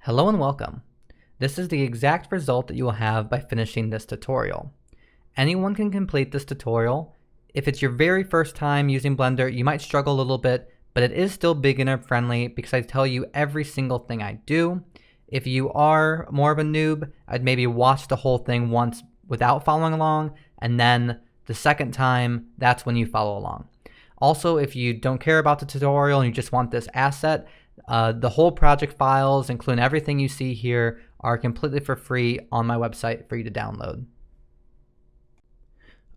Hello and welcome. This is the exact result that you will have by finishing this tutorial. Anyone can complete this tutorial. If it's your very first time using Blender, you might struggle a little bit, but it is still beginner friendly because I tell you every single thing I do. If you are more of a noob, I'd maybe watch the whole thing once without following along, and then the second time, that's when you follow along. Also, if you don't care about the tutorial and you just want this asset, the whole project files, including everything you see here, are completely for free on my website for you to download.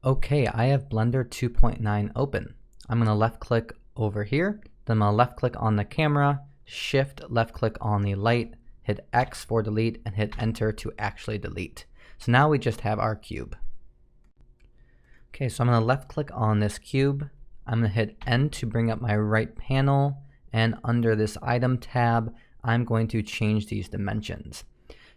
Okay, I have Blender 2.9 open. I'm going to left click over here, then I'm going to left click on the camera, shift left click on the light, hit X for delete, and hit enter to actually delete. So now we just have our cube. Okay, so I'm going to left click on this cube. I'm going to hit N to bring up my right panel, and under this item tab, I'm going to change these dimensions.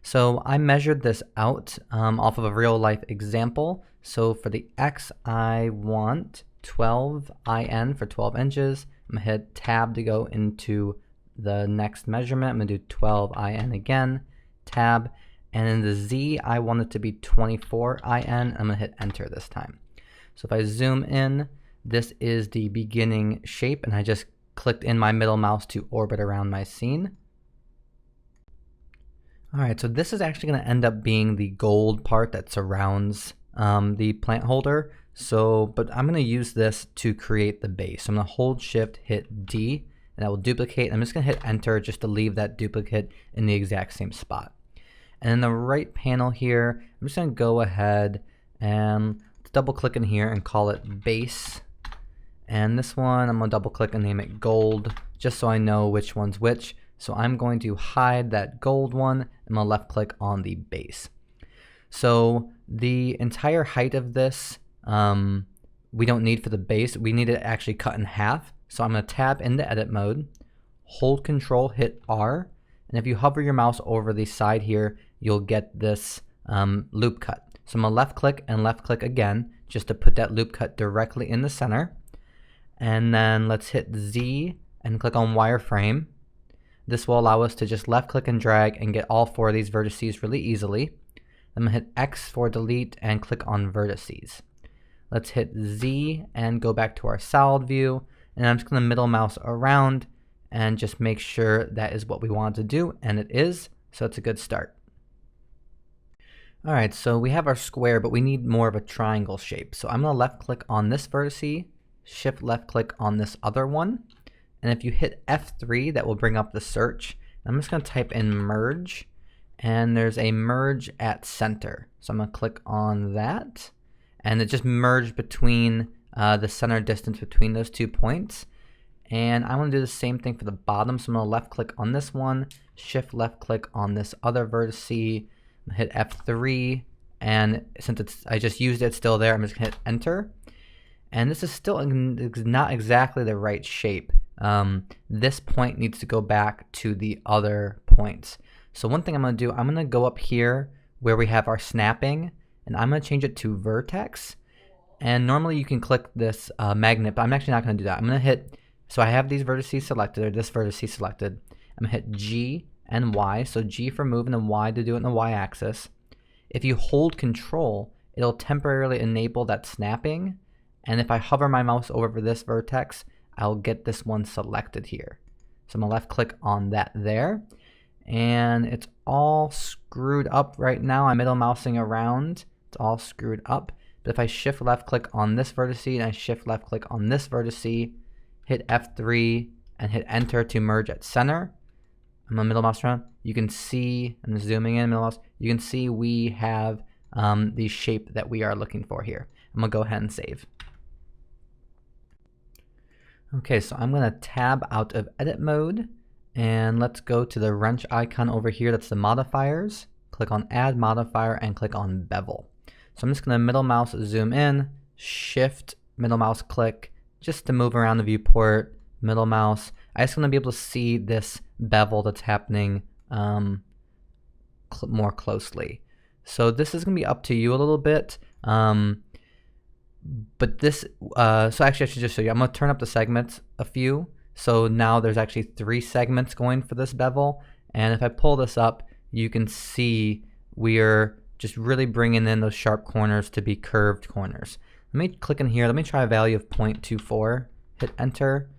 So I measured this out off of a real life example. So for the X, I want 12 IN for 12 inches. I'm gonna hit tab to go into the next measurement. I'm gonna do 12 IN again, tab. And in the Z, I want it to be 24 IN. I'm gonna hit enter this time. So if I zoom in, this is the beginning shape, and I just clicked in my middle mouse to orbit around my scene. Alright, so this is actually going to end up being the gold part that surrounds the plant holder. But I'm going to use this to create the base. So I'm going to hold shift, hit D, and that will duplicate. I'm just going to hit enter just to leave that duplicate in the exact same spot. And in the right panel here, I'm just going to go ahead and double click in here and call it base. And this one, I'm going to double click and name it gold, just so I know which one's which. So I'm going to hide that gold one, and I'm going to left click on the base. So the entire height of this, we don't need for the base. We need it actually cut in half. So I'm going to tab into edit mode, hold control, hit R. And if you hover your mouse over the side here, you'll get this loop cut. So I'm going to left click and left click again, just to put that loop cut directly in the center. And then let's hit Z and click on wireframe. This will allow us to just left click and drag and get all four of these vertices really easily. I'm going to hit X for delete and click on vertices. Let's hit Z and go back to our solid view. And I'm just going to middle mouse around and just make sure that is what we want to do. And it is, so it's a good start. Alright, so we have our square, but we need more of a triangle shape. So I'm going to left click on this vertice, shift left click on this other one, and if you hit F3, that will bring up the search. I'm just going to type in merge, and there's a merge at center. So I'm going to click on that, and it just merged between the center distance between those 2 points. And I want to do the same thing for the bottom, so I'm going to left click on this one, shift left click on this other vertice, hit F3, and since I just used it, it's still there, I'm just going to hit enter. And this is still not exactly the right shape. This point needs to go back to the other points. So one thing I'm going to do, I'm going to go up here where we have our snapping, and I'm going to change it to vertex. And normally you can click this magnet, but I'm actually not going to do that. I'm going to hit, so I have these vertices selected, or this vertice selected. I'm going to hit G and Y, so G for move and then Y to do it in the Y axis. If you hold control, it'll temporarily enable that snapping. And if I hover my mouse over this vertex, I'll get this one selected here. So I'm going to left click on that there. And it's all screwed up right now. I'm middle mousing around. It's all screwed up. But if I shift left click on this vertice and I shift left click on this vertice, hit F3 and hit enter to merge at center. I'm going to middle mouse around. You can see, I'm zooming in, middle mouse, you can see we have the shape that we are looking for here. I'm going to go ahead and save. Okay, so I'm going to tab out of edit mode, and let's go to the wrench icon over here. That's the modifiers. Click on add modifier and click on bevel. So I'm just going to middle mouse zoom in, shift middle mouse click just to move around the viewport, middle mouse. I just want to be able to see this bevel that's happening more closely. So this is going to be up to you a little bit. But this, so actually I should just show you. I'm going to turn up the segments a few. So now there's actually 3 segments going for this bevel. And if I pull this up, you can see we're just really bringing in those sharp corners to be curved corners. Let me click in here. Let me try a value of 0.24. Hit enter.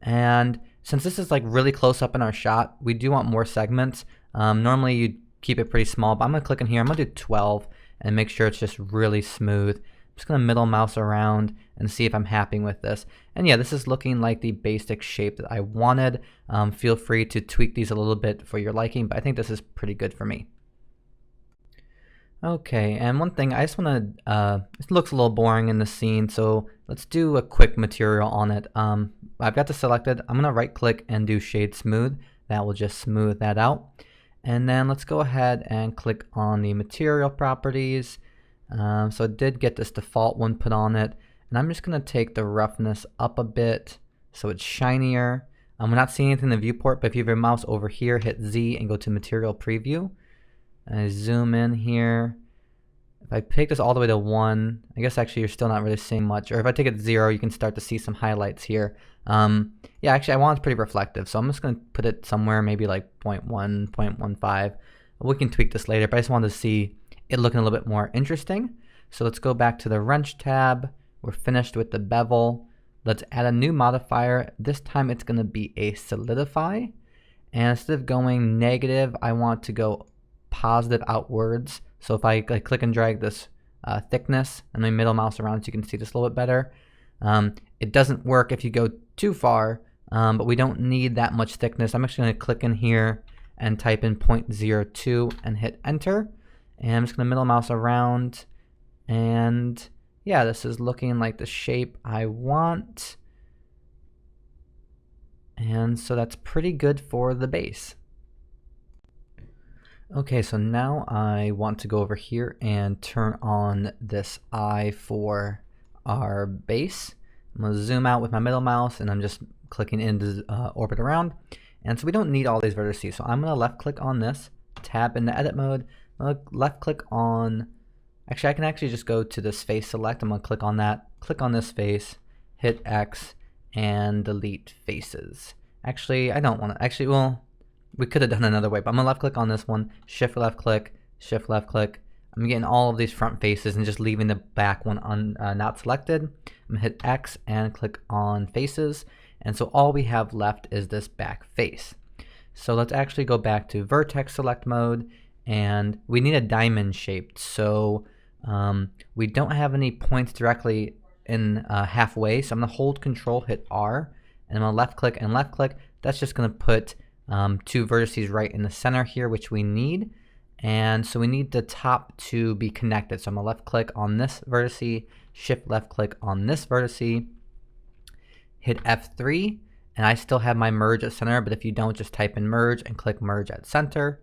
And since this is like really close up in our shot, we do want more segments. Normally you'd keep it pretty small, but I'm gonna click in here. I'm gonna do 12 and make sure it's just really smooth. I'm just gonna middle mouse around and see if I'm happy with this. And yeah, this is looking like the basic shape that I wanted. Feel free to tweak these a little bit for your liking, but I think this is pretty good for me. Okay, and one thing I just want to, it looks a little boring in the scene, so let's do a quick material on it. I've got this selected. I'm going to right click and do shade smooth. That will just smooth that out. And then let's go ahead and click on the material properties. So it did get this default one put on it. And I'm just going to take the roughness up a bit so it's shinier. We're not seeing anything in the viewport, but if you have your mouse over here, hit Z and go to material preview. And I zoom in here. If I take this all the way to 1, I guess actually you're still not really seeing much. Or if I take it to 0, you can start to see some highlights here. Yeah, actually I want it pretty reflective, so I'm just going to put it somewhere maybe like 0.1, 0.15. We can tweak this later, but I just wanted to see it looking a little bit more interesting. So let's go back to the wrench tab. We're finished with the bevel. Let's add a new modifier. This time it's going to be a solidify. And instead of going negative, I want to go positive outwards. So if I click and drag this thickness and then middle mouse around so you can see this a little bit better. It doesn't work if you go too far, but we don't need that much thickness. I'm actually going to click in here and type in 0.02 and hit enter. And I'm just going to middle mouse around, and yeah, this is looking like the shape I want. And so that's pretty good for the base. Okay, so now I want to go over here and turn on this eye for our base. I'm going to zoom out with my middle mouse and I'm just clicking into orbit around. And so we don't need all these vertices. So I'm going to left click on this, tab into edit mode, left click on, actually I can actually just go to this face select. I'm going to click on that, click on this face, hit X and delete faces. Actually, I don't want to, actually, well, we could have done another way, but I'm going to left click on this one, shift left click, I'm getting all of these front faces and just leaving the back one not selected. I'm going to hit X and click on faces. And so all we have left is this back face. So let's actually go back to vertex select mode, and we need a diamond shaped. So we don't have any points directly in halfway. So I'm going to hold Control, hit R, and I'm going to left click and left click. That's just going to put 2 vertices right in the center here, which we need. And so we need the top to be connected. So I'm going to left click on this vertice, shift left click on this vertice, hit F3, and I still have my merge at center, but if you don't, just type in merge and click merge at center.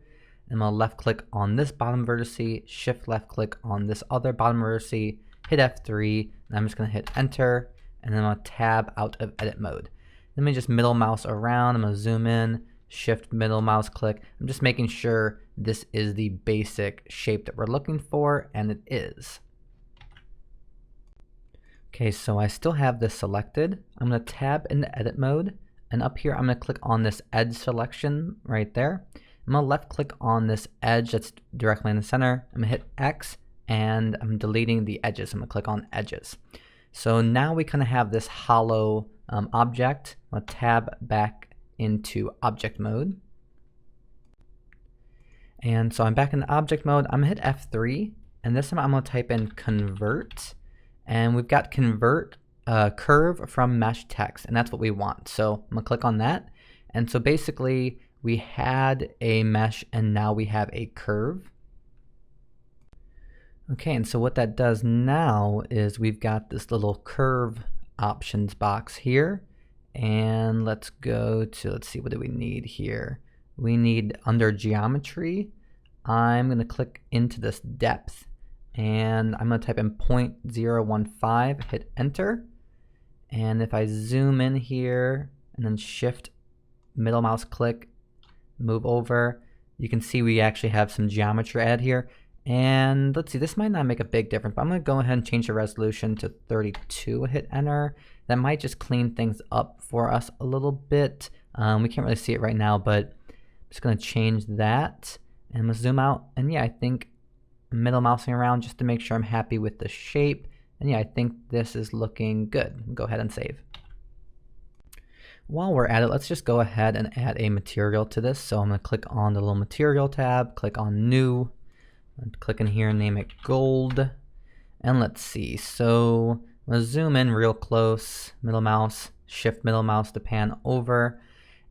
And I'm going to left click on this bottom vertice, shift left click on this other bottom vertice, hit F3, and I'm just going to hit enter, and then I'm going to tab out of edit mode. Let me just middle mouse around, I'm going to zoom in, shift middle mouse click. I'm just making sure this is the basic shape that we're looking for, and it is. Okay, so I still have this selected. I'm going to tab into edit mode, and up here I'm going to click on this edge selection right there. I'm going to left click on this edge that's directly in the center. I'm going to hit X, and I'm deleting the edges. I'm going to click on edges. So now we kind of have this hollow object. I'm going to tab back into object mode. And so I'm back in the object mode. I'm going to hit F3, and this time I'm going to type in convert. And we've got convert curve from mesh text, and that's what we want. So I'm going to click on that. And so basically we had a mesh and now we have a curve. Okay, and so what that does now is we've got this little curve options box here. And let's go to, let's see, what do we need here? We need under geometry. I'm going to click into this depth, and I'm going to type in 0.015, hit enter. And if I zoom in here and then shift middle mouse click, move over, you can see we actually have some geometry add here. And let's see, this might not make a big difference, but I'm going to go ahead and change the resolution to 32, hit enter. That might just clean things up for us a little bit. We can't really see it right now, but I'm just gonna change that, and I'm gonna zoom out, and yeah, I think middle mousing around just to make sure I'm happy with the shape. And yeah, I think this is looking good. Go ahead and save. While we're at it, let's just go ahead and add a material to this. So I'm gonna click on the little material tab, click on new, and click in here and name it gold. And let's see, so I'm gonna zoom in real close, middle mouse, shift middle mouse to pan over.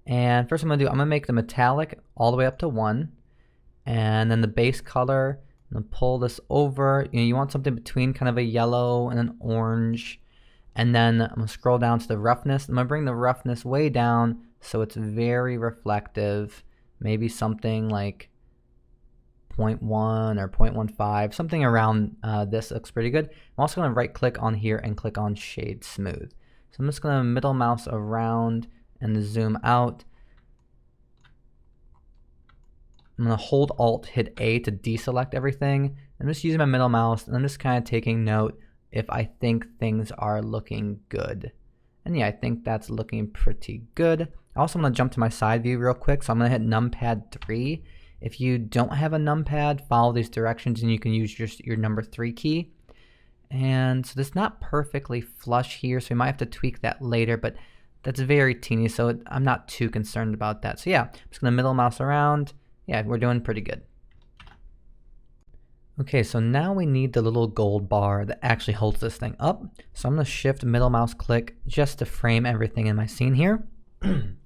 And first I'm gonna make the metallic all the way up to 1. And then the base color, I'm gonna pull this over. You want something between kind of a yellow and an orange. And then I'm gonna scroll down to the roughness. I'm gonna bring the roughness way down so it's very reflective. Maybe something like 0.1 or 0.15, something around this looks pretty good. I'm also gonna right click on here and click on shade smooth. So I'm just gonna middle mouse around and zoom out. I'm gonna hold Alt, hit A to deselect everything. I'm just using my middle mouse and I'm just kind of taking note if I think things are looking good. And yeah, I think that's looking pretty good. I also want to jump to my side view real quick, so I'm gonna hit numpad 3. If you don't have a numpad, follow these directions and you can use just your number 3 key. And so it's not perfectly flush here, so we might have to tweak that later, but that's very teeny, so I'm not too concerned about that. So yeah, I'm just gonna middle mouse around. Yeah, we're doing pretty good. Okay, so now we need the little gold bar that actually holds this thing up. So I'm gonna shift middle mouse click just to frame everything in my scene here. I'm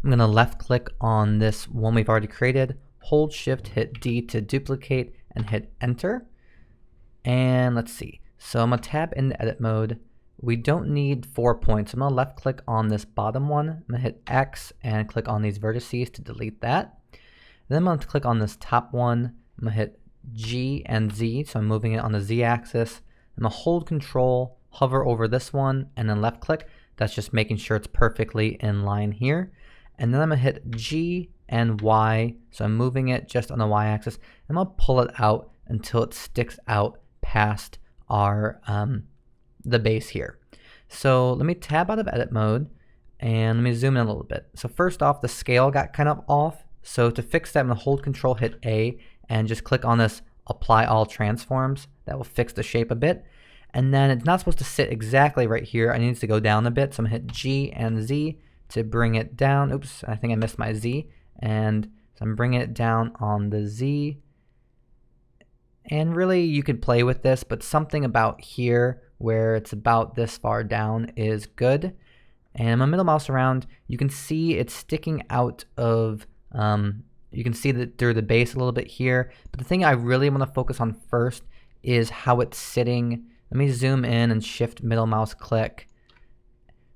gonna left click on this one we've already created, hold shift, hit D to duplicate, and hit enter. And let's see. So I'm gonna tab into edit mode. We don't need 4 points. I'm gonna left click on this bottom one. I'm gonna hit X and click on these vertices to delete that. Then I'm going to click on this top one. I'm going to hit G and Z, so I'm moving it on the Z axis. I'm going to hold Control, hover over this one, and then left click. That's just making sure it's perfectly in line here. And then I'm going to hit G and Y, so I'm moving it just on the Y axis. I'm going to pull it out until it sticks out past our the base here. So let me tab out of edit mode, and let me zoom in a little bit. So first off, the scale got kind of off. So to fix that, I'm going to hold Control, hit A, and just click on this Apply All Transforms. That will fix the shape a bit. And then it's not supposed to sit exactly right here. It needs to go down a bit. So I'm going to hit G and Z to bring it down. Oops, I think I missed my Z. And so I'm bringing it down on the Z. And really, you could play with this, but something about here where it's about this far down is good. And my middle mouse around, you can see it's sticking out of you can see that through the base a little bit here, but the thing I really want to focus on first is how it's sitting. Let me zoom in and shift middle mouse click.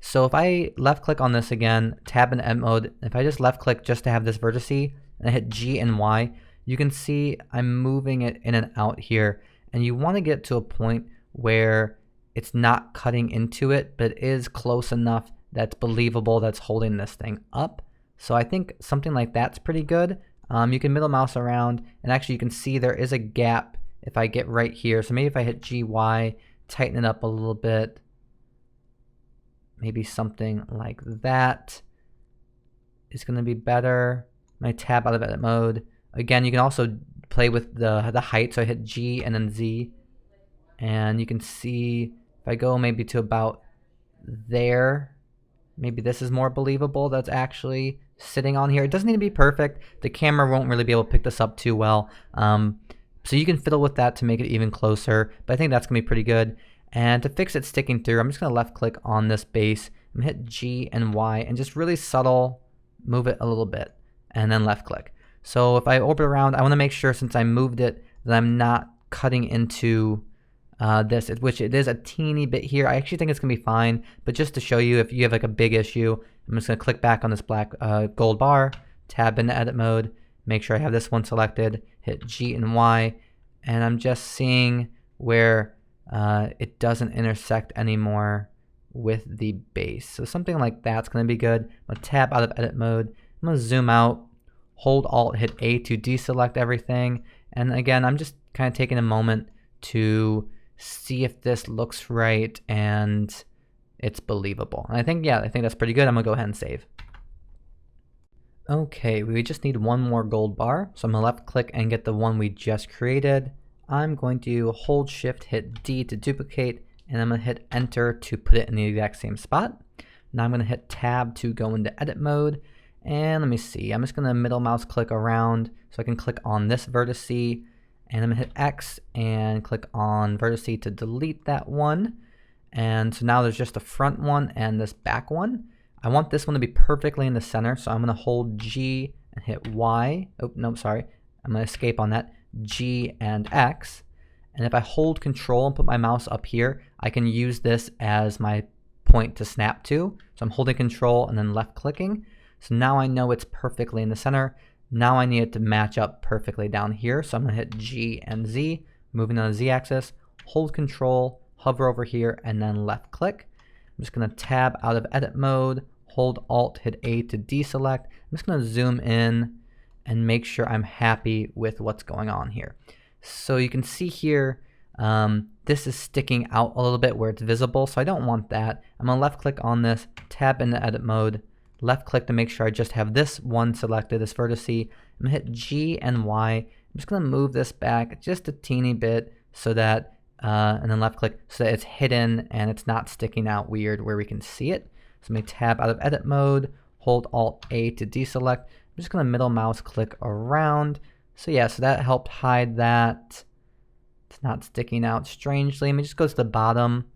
So if I left click on this again, tab in edit mode, if I just left click just to have this vertice and I hit G and Y, you can see I'm moving it in and out here, and you want to get to a point where it's not cutting into it, but it is close enough that's believable that's holding this thing up. So I think something like that's pretty good. You can middle mouse around, and actually you can see there is a gap if I get right here. So maybe if I hit GY, tighten it up a little bit, maybe something like that is going to be better. My tab out of edit mode. Again, you can also play with the height. So I hit G and then Z, and you can see if I go maybe to about there, maybe this is more believable that's actually sitting on here. It doesn't need to be perfect. The camera won't really be able to pick this up too well. So you can fiddle with that to make it even closer, but I think that's gonna be pretty good. And to fix it sticking through, I'm just gonna left click on this base. I'm gonna hit G and Y and just really subtle move it a little bit and then left click. So if I orbit around, I wanna make sure since I moved it that I'm not cutting into this, which it is a teeny bit here. I actually think it's gonna be fine, but just to show you if you have like a big issue, I'm just gonna click back on this black gold bar, tab into edit mode, make sure I have this one selected, hit G and Y, and I'm just seeing where it doesn't intersect anymore with the base. So something like that's gonna be good. I'm gonna tab out of edit mode, I'm gonna zoom out, hold Alt, hit A to deselect everything, and again, I'm just kind of taking a moment to see if this looks right and it's believable. And I think, yeah, I think that's pretty good. I'm gonna go ahead and save. Okay, we just need one more gold bar. So I'm gonna left click and get the one we just created. I'm going to hold shift, hit D to duplicate, and I'm gonna hit enter to put it in the exact same spot. Now I'm gonna hit tab to go into edit mode. And let me see, I'm just gonna middle mouse click around so I can click on this vertex, and I'm gonna hit X and click on vertex to delete that one. And so now there's just the front one and this back one. I want this one to be perfectly in the center, so I'm gonna hold G and hit Y. Oh, no, sorry. I'm gonna escape on that. G and X. And if I hold Control and put my mouse up here, I can use this as my point to snap to. So I'm holding Control and then left clicking. So now I know it's perfectly in the center. Now I need it to match up perfectly down here. So I'm gonna hit G and Z, moving on the Z axis, hold Control, hover over here, and then left click. I'm just gonna tab out of edit mode, hold Alt, hit A to deselect. I'm just gonna zoom in and make sure I'm happy with what's going on here. So you can see here, this is sticking out a little bit where it's visible, so I don't want that. I'm gonna left click on this, tab into edit mode, left click to make sure I just have this one selected, this vertex. I'm gonna hit G and Y. I'm just gonna move this back just a teeny bit so that, and then left click so that it's hidden and it's not sticking out weird where we can see it. So I'm gonna tab out of edit mode, hold Alt A to deselect. I'm just gonna middle mouse click around. So yeah, so that helped hide that. It's not sticking out strangely. Let me just go to the bottom.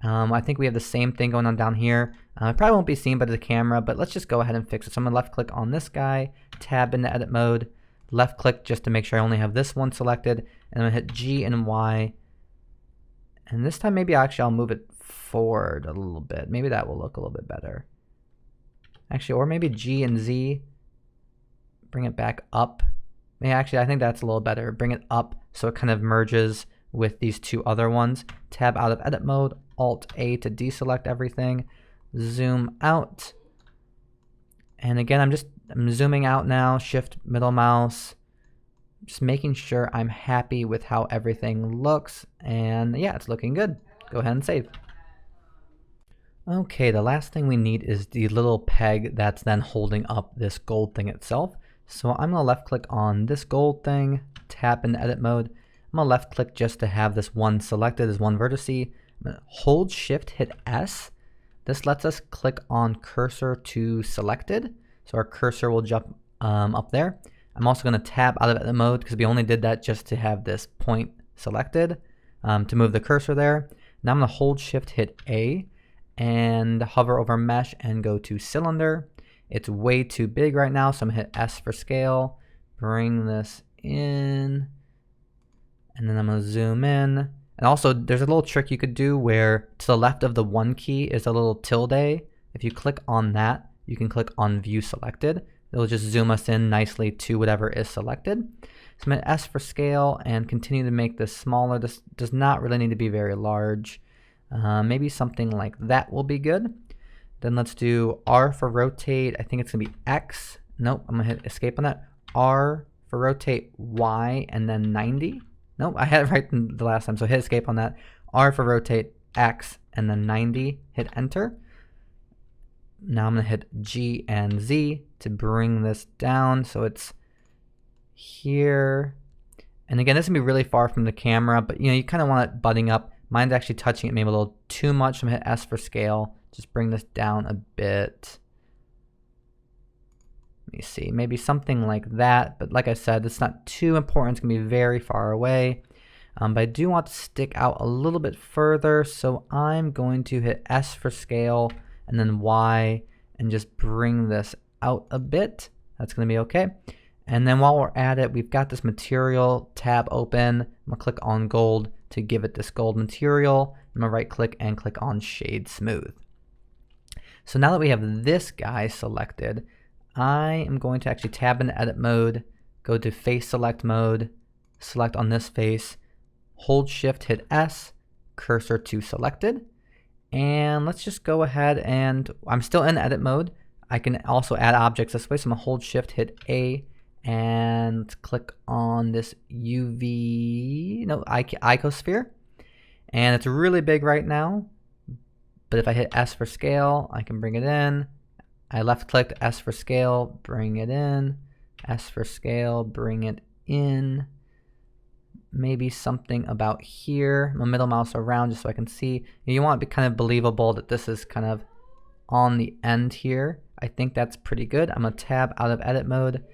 I think we have the same thing going on down here. It probably won't be seen by the camera, but let's just go ahead and fix it. So I'm gonna left click on this guy, tab into edit mode, left click just to make sure I only have this one selected, and I'm gonna hit G and Y. And this time maybe I'll move it forward a little bit. Maybe that will look a little bit better. Actually, or maybe G and Z, bring it back up. Actually, I think that's a little better. Bring it up so it kind of merges with these two other ones. Tab out of edit mode, Alt A to deselect everything, zoom out. And again, I'm zooming out now, shift middle mouse, just making sure I'm happy with how everything looks. And yeah, it's looking good. Go ahead and save. Okay, the last thing we need is the little peg that's then holding up this gold thing itself. So I'm gonna left click on this gold thing, tap in edit mode. I'm gonna left click just to have this one selected as one vertex. I'm gonna hold shift, hit S. This lets us click on cursor to selected. So our cursor will jump up there. I'm also gonna tab out of edit mode because we only did that just to have this point selected to move the cursor there. Now I'm gonna hold shift, hit A and hover over mesh and go to cylinder. It's way too big right now, so I'm gonna hit S for scale, bring this in, and then I'm gonna zoom in. And also there's a little trick you could do where to the left of the 1 key is a little tilde. If you click on that, you can click on view selected. It'll just zoom us in nicely to whatever is selected. So I'm gonna S for scale and continue to make this smaller. This does not really need to be very large. Maybe something like that will be good. Then let's do R for rotate. I think it's gonna be X. Nope, I'm gonna hit escape on that. R for rotate, Y, and then 90. Nope, I had it right the last time, so hit escape on that. R for rotate, X, and then 90. Hit enter. Now I'm gonna hit G and Z to bring this down so it's here. And again, this can be really far from the camera, but you kind of want it butting up. Mine's actually touching it maybe a little too much. I'm gonna hit S for scale. Just bring this down a bit. Let me see, maybe something like that. But like I said, it's not too important. It's gonna be very far away. But I do want to stick out a little bit further. So I'm going to hit S for scale and then Y and just bring this out a bit. That's gonna be okay. And then while we're at it, we've got this material tab open. I'm gonna click on gold to give it this gold material. I'm gonna right click and click on shade smooth. So now that we have this guy selected, I am going to actually tab into edit mode, go to face select mode, select on this face, hold shift, hit S, cursor to selected. And let's just go ahead and, I'm still in edit mode. I can also add objects this way. So I'm gonna hold shift, hit A, and click on this icosphere. And it's really big right now. But if I hit S for scale, I can bring it in. I left clicked, S for scale, bring it in, S for scale, bring it in. Maybe something about here, my middle mouse around just so I can see. You want it to be kind of believable that this is kind of on the end here. I think that's pretty good. I'm gonna tab out of edit mode.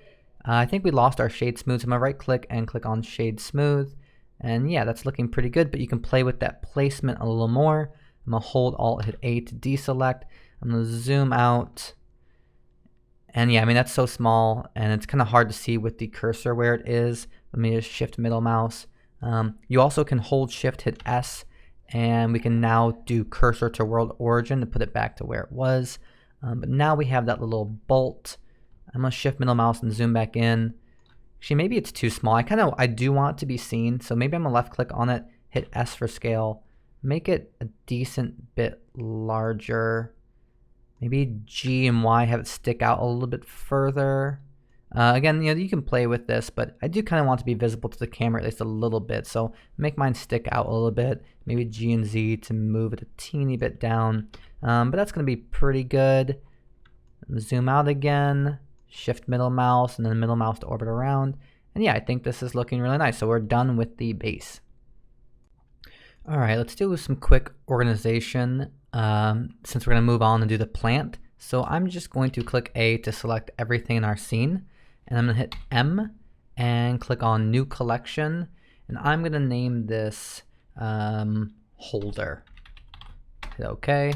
I think we lost our shade smooth, so I'm gonna right click and click on shade smooth. And yeah, that's looking pretty good, but you can play with that placement a little more. I'm gonna hold Alt, hit A to deselect. I'm gonna zoom out. And yeah, I mean, that's so small and it's kind of hard to see with the cursor where it is. Let me just shift middle mouse. You also can hold shift, hit S, and we can now do cursor to world origin to put it back to where it was. But now we have that little bolt. I'm gonna shift middle mouse and zoom back in. Actually, maybe it's too small. I do want it to be seen, so maybe I'm gonna left click on it, hit S for scale, make it a decent bit larger. Maybe G and Y, have it stick out a little bit further. Again, you know, you can play with this, but I do kind of want to be visible to the camera at least a little bit. So make mine stick out a little bit. Maybe G and Z to move it a teeny bit down. But that's going to be pretty good. Zoom out again, shift middle mouse, and then middle mouse to orbit around. And yeah, I think this is looking really nice. So we're done with the base. All right, let's do some quick organization since we're going to move on and do the plant. So I'm just going to click A to select everything in our scene. And I'm going to hit M and click on New Collection. And I'm going to name this Holder. Hit OK.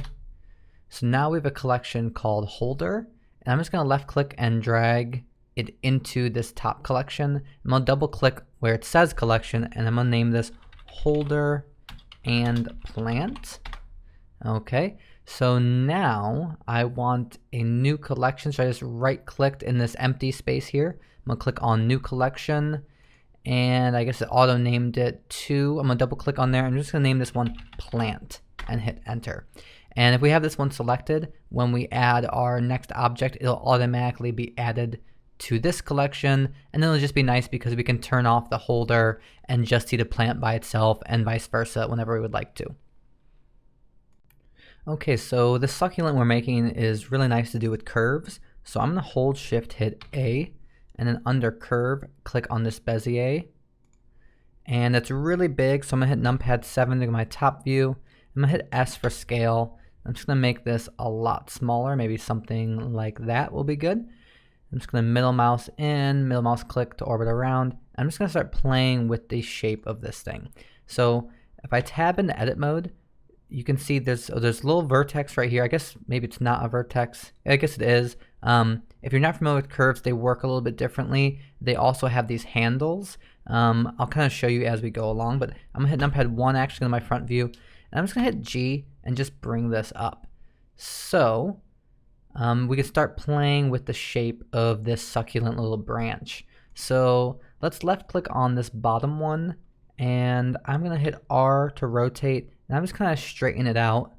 So now we have a collection called Holder. And I'm just going to left click and drag it into this top collection. I'm going to double click where it says collection and I'm going to name this Holder and Plant. Okay, so now I want a new collection. So I just right clicked in this empty space here. I'm gonna click on New Collection, and I guess it auto named it to. I'm gonna double click on there. I'm just gonna name this one Plant and hit enter. And if we have this one selected, when we add our next object, it'll automatically be added to this collection, and then it'll just be nice because we can turn off the holder and just see the plant by itself and vice versa whenever we would like to. Okay, so the succulent we're making is really nice to do with curves. So I'm gonna hold shift, hit A, and then under curve, click on this Bezier. And it's really big, so I'm gonna hit numpad 7 to get my top view. I'm gonna hit S for scale. I'm just gonna make this a lot smaller, maybe something like that will be good. I'm just gonna middle mouse in, middle mouse click to orbit around. I'm just gonna start playing with the shape of this thing. So if I tab into edit mode, you can see there's a little vertex right here. I guess maybe it's not a vertex. I guess it is. If you're not familiar with curves, they work a little bit differently. They also have these handles. I'll kind of show you as we go along, but I'm gonna hit numpad 1 actually in my front view. And I'm just gonna hit G and just bring this up. So we can start playing with the shape of this succulent little branch. So let's left click on this bottom one, and I'm gonna hit R to rotate. And I'm just kind of straighten it out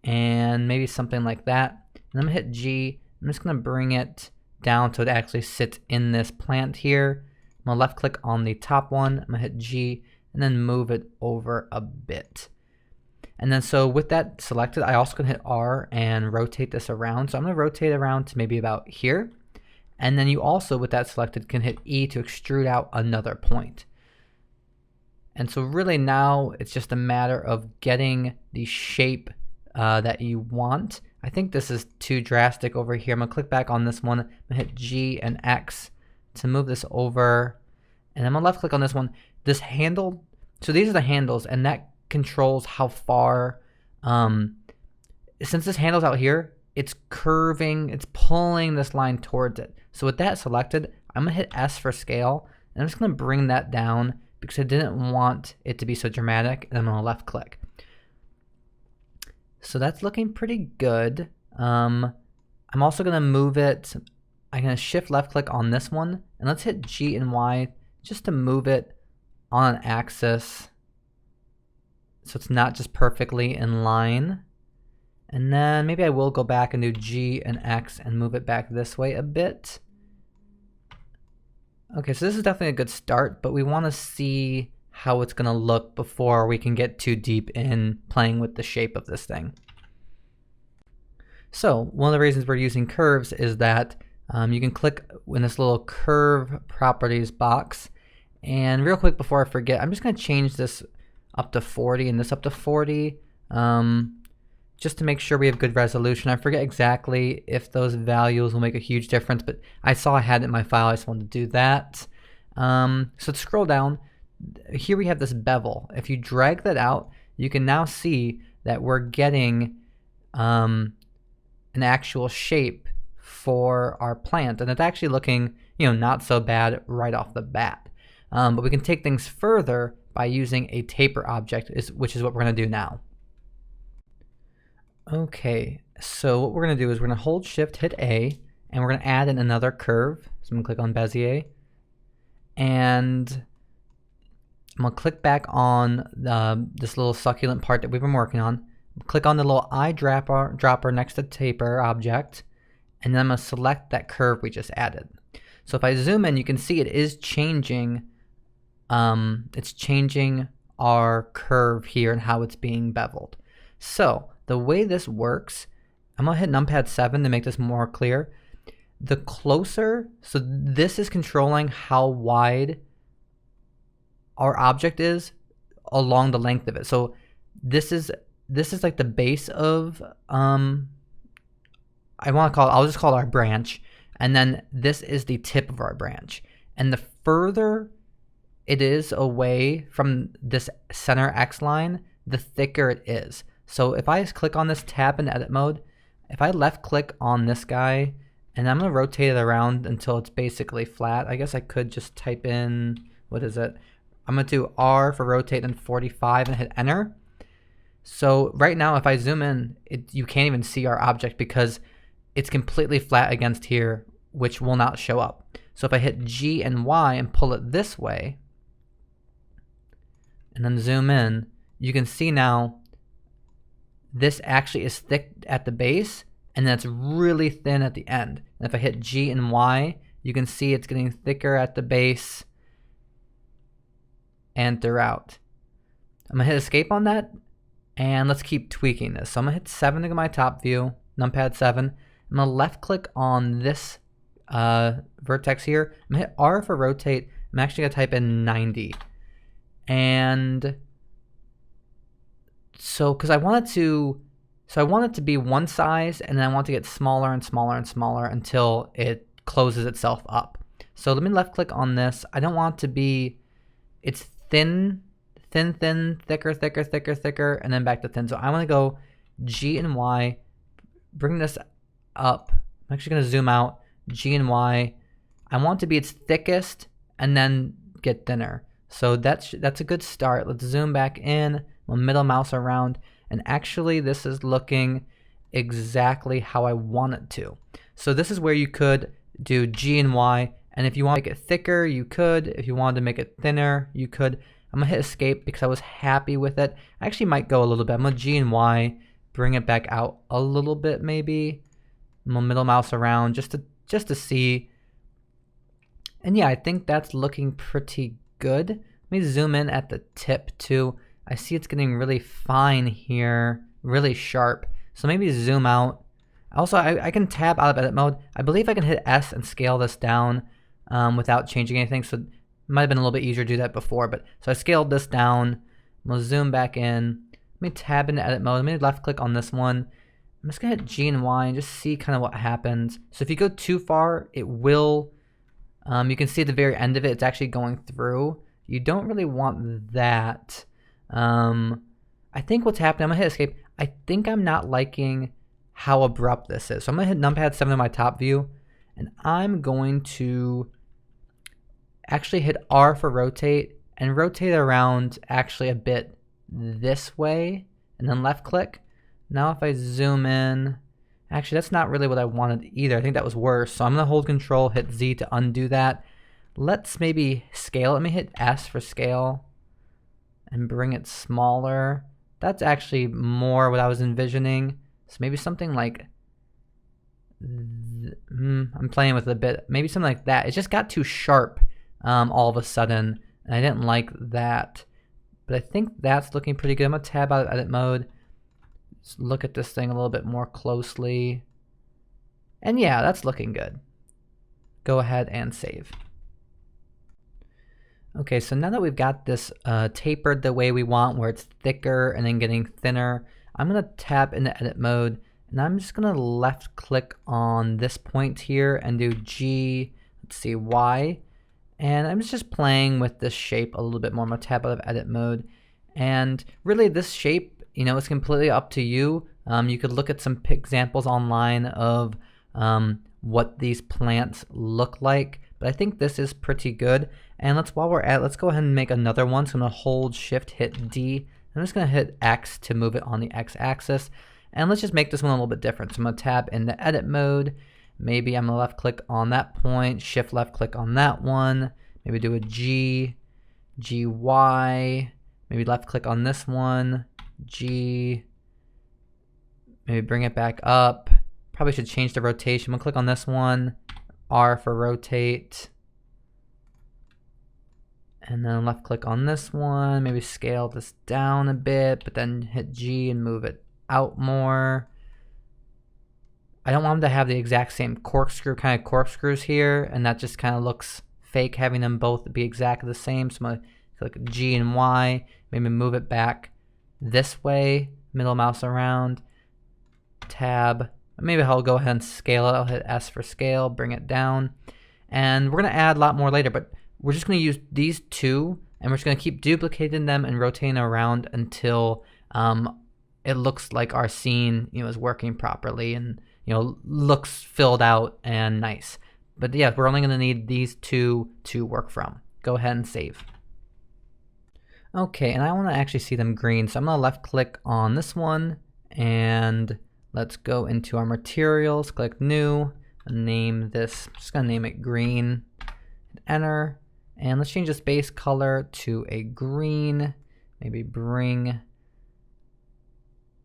and maybe something like that. And I'm gonna hit G. I'm just gonna bring it down so it actually sits in this plant here. I'm gonna left click on the top one. I'm gonna hit G and then move it over a bit. And then so with that selected, I also can hit R and rotate this around. So I'm gonna rotate around to maybe about here. And then you also, with that selected, can hit E to extrude out another point. And so really now it's just a matter of getting the shape that you want. I think this is too drastic over here. I'm gonna click back on this one. I'm gonna hit G and X to move this over. And I'm gonna left click on this one. This handle, so these are the handles and that controls how far, since this handle's out here, it's curving, it's pulling this line towards it. So with that selected, I'm gonna hit S for scale. And I'm just gonna bring that down because I didn't want it to be so dramatic, and I'm gonna left click. So that's looking pretty good. I'm also gonna move it. I'm gonna shift left click on this one, and let's hit G and Y just to move it on an axis so it's not just perfectly in line. And then maybe I will go back and do G and X and move it back this way a bit. Okay, so this is definitely a good start, but we want to see how it's going to look before we can get too deep in playing with the shape of this thing. So one of the reasons we're using curves is that you can click in this little curve properties box. And real quick before I forget, I'm just going to change this up to 40 and this up to 40 just to make sure we have good resolution. I forget exactly if those values will make a huge difference, but I saw I had it in my file. I just wanted to do that. So to scroll down, here we have this bevel. If you drag that out, you can now see that we're getting an actual shape for our plant, and it's actually looking, not so bad right off the bat. But we can take things further by using a taper object, which is what we're going to do now. Okay, so what we're going to do is we're going to hold Shift, hit A, and we're going to add in another curve. So I'm going to click on Bezier, and I'm going to click back on this little succulent part that we've been working on. Click on the little eyedropper next to taper object, and then I'm going to select that curve we just added. So if I zoom in, you can see it is changing. It's changing our curve here and how it's being beveled. So the way this works, I'm going to hit numpad 7 to make this more clear. The closer, so this is controlling how wide our object is along the length of it. So this is like the base of I'll just call it our branch, and then this is the tip of our branch. And the further it is away from this center X line, the thicker it is. So if I just click on this tab in edit mode, if I left click on this guy, and I'm going to rotate it around until it's basically flat. I guess I could just type in, what is it? I'm going to do R for rotate and 45 and hit enter. So right now if I zoom in, you can't even see our object because it's completely flat against here, which will not show up. So if I hit G and Y and pull it this way, and then zoom in, you can see now this actually is thick at the base, and then it's really thin at the end. And if I hit G and Y, you can see it's getting thicker at the base and throughout. I'm going to hit escape on that, and let's keep tweaking this. So I'm going to hit 7 to go my top view, numpad 7. I'm going to left click on this vertex here. I'm going to hit R for rotate. I'm actually going to type in 90. And so, because I want it to be one size, and then I want to get smaller and smaller and smaller until it closes itself up. So let me left click on this. I don't want it to be, it's thin, thicker, and then back to thin. So I want to go G and Y, bring this up. I'm actually going to zoom out, G and Y. I want it to be its thickest and then get thinner. So that's a good start. Let's zoom back in. We'll middle mouse around, and actually this is looking exactly how I want it to. So this is where you could do G and Y, and if you want to make it thicker, you could. If you wanted to make it thinner, you could. I'm going to hit escape because I was happy with it. I actually might go a little bit. I'm going to G and Y, bring it back out a little bit maybe. I'm going to middle mouse around just to see. And yeah, I think that's looking pretty good. Let me zoom in at the tip too. I see it's getting really fine here, really sharp. So maybe zoom out. Also, I can tab out of edit mode. I believe I can hit S and scale this down without changing anything. So it might have been a little bit easier to do that before. But so I scaled this down. I'm going to zoom back in. Let me tab into edit mode. Let me left click on this one. I'm just going to hit G and Y and just see kind of what happens. So if you go too far, it will, you can see at the very end of it, it's actually going through. You don't really want that. I think what's happening, I'm going to hit escape. I think I'm not liking how abrupt this is. So I'm going to hit numpad 7 on my top view, and I'm going to actually hit R for rotate and rotate around actually a bit this way, and then left click. Now if I zoom in, actually that's not really what I wanted either. I think that was worse. So I'm going to hold control, hit Z to undo that. Let's maybe scale. Let me hit S for scale and bring it smaller. That's actually more what I was envisioning. So maybe something like, I'm playing with it a bit, maybe something like that. It just got too sharp all of a sudden, and I didn't like that. But I think that's looking pretty good. I'm gonna tab out of edit mode, Let's look at this thing a little bit more closely. And yeah, that's looking good. Go ahead and save. Okay, so now that we've got this tapered the way we want, where it's thicker and then getting thinner, I'm gonna tap into edit mode, and I'm just gonna left click on this point here and do G, let's see, Y. And I'm just playing with this shape a little bit more. I'm gonna tap out of edit mode. And really this shape, you know, it's completely up to you. You could look at some examples online of what these plants look like, but I think this is pretty good. And while we're at, let's go ahead and make another one. So I'm gonna hold Shift, hit D. I'm just gonna hit X to move it on the X axis. And let's just make this one a little bit different. So I'm gonna tap into edit mode. Maybe I'm gonna left click on that point, Shift left click on that one. Maybe do a G, GY. Maybe left click on this one, G. Maybe bring it back up. Probably should change the rotation. We'll click on this one, R for rotate. And then left click on this one, maybe scale this down a bit, but then hit G and move it out more. I don't want them to have the exact same corkscrew kind of corkscrews here, and that just kind of looks fake having them both be exactly the same. So I'm gonna click G and Y, maybe move it back this way, middle mouse around, tab. Maybe I'll go ahead and scale it. I'll hit S for scale, bring it down. And we're gonna add a lot more later, but we're just gonna use these two, and we're just gonna keep duplicating them and rotating around until it looks like our scene, you know, is working properly and, you know, looks filled out and nice. But yeah, we're only gonna need these two to work from. Go ahead and save. Okay, and I wanna actually see them green, so I'm gonna left click on this one, and let's go into our materials, click new, and name this, I'm just gonna name it green, hit enter, and let's change this base color to a green, maybe bring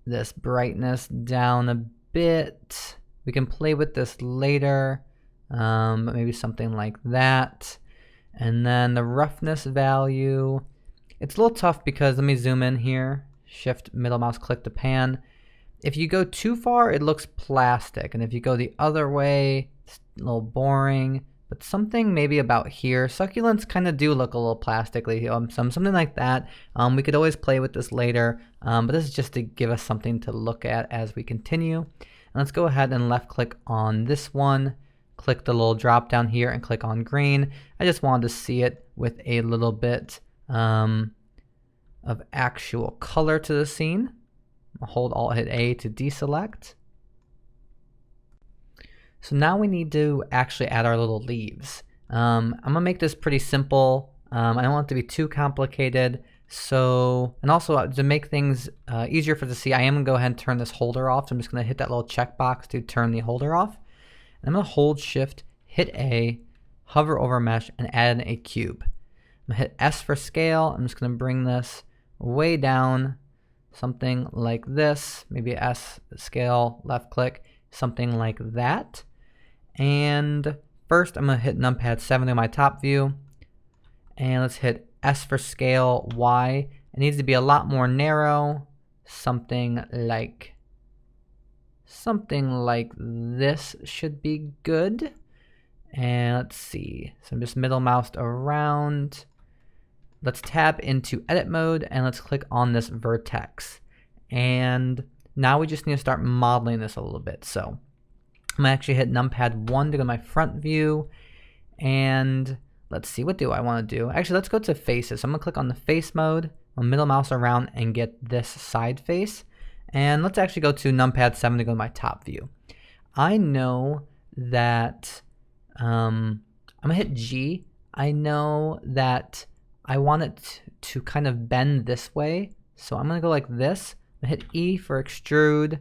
this brightness down a bit. We can play with this later, maybe something like that. And then the roughness value, it's a little tough because, let me zoom in here, Shift middle mouse click to pan. If you go too far, it looks plastic, and if you go the other way, it's a little boring. But something maybe about here, succulents kind of do look a little plastically, something like that. We could always play with this later, but this is just to give us something to look at as we continue. And let's go ahead and left click on this one, click the little drop down here and click on green. I just wanted to see it with a little bit of actual color to the scene. I'll hold Alt hit A to deselect. So now we need to actually add our little leaves. I'm gonna make this pretty simple. I don't want it to be too complicated. So, and also to make things easier for the see, I am gonna go ahead and turn this holder off. So I'm just gonna hit that little checkbox to turn the holder off. And I'm gonna hold Shift, hit A, hover over mesh, and add in a cube. I'm gonna hit S for scale. I'm just gonna bring this way down, something like this. Maybe S scale, left click, something like that. And first I'm gonna hit numpad 7 in my top view, and let's hit S for scale, Y. It needs to be a lot more narrow, something like this should be good. And let's see, so I'm just middle moused around. Let's tab into edit mode and let's click on this vertex. And now we just need to start modeling this a little bit. So I'm gonna actually hit numpad 1 to go to my front view, and let's see, what do I want to do? Actually, let's go to faces. So I'm gonna click on the face mode, I'll middle mouse around and get this side face. And let's actually go to numpad 7 to go to my top view. I know that I'm gonna hit G. I know that I want it to kind of bend this way. So I'm gonna go like this. I'm gonna hit E for extrude,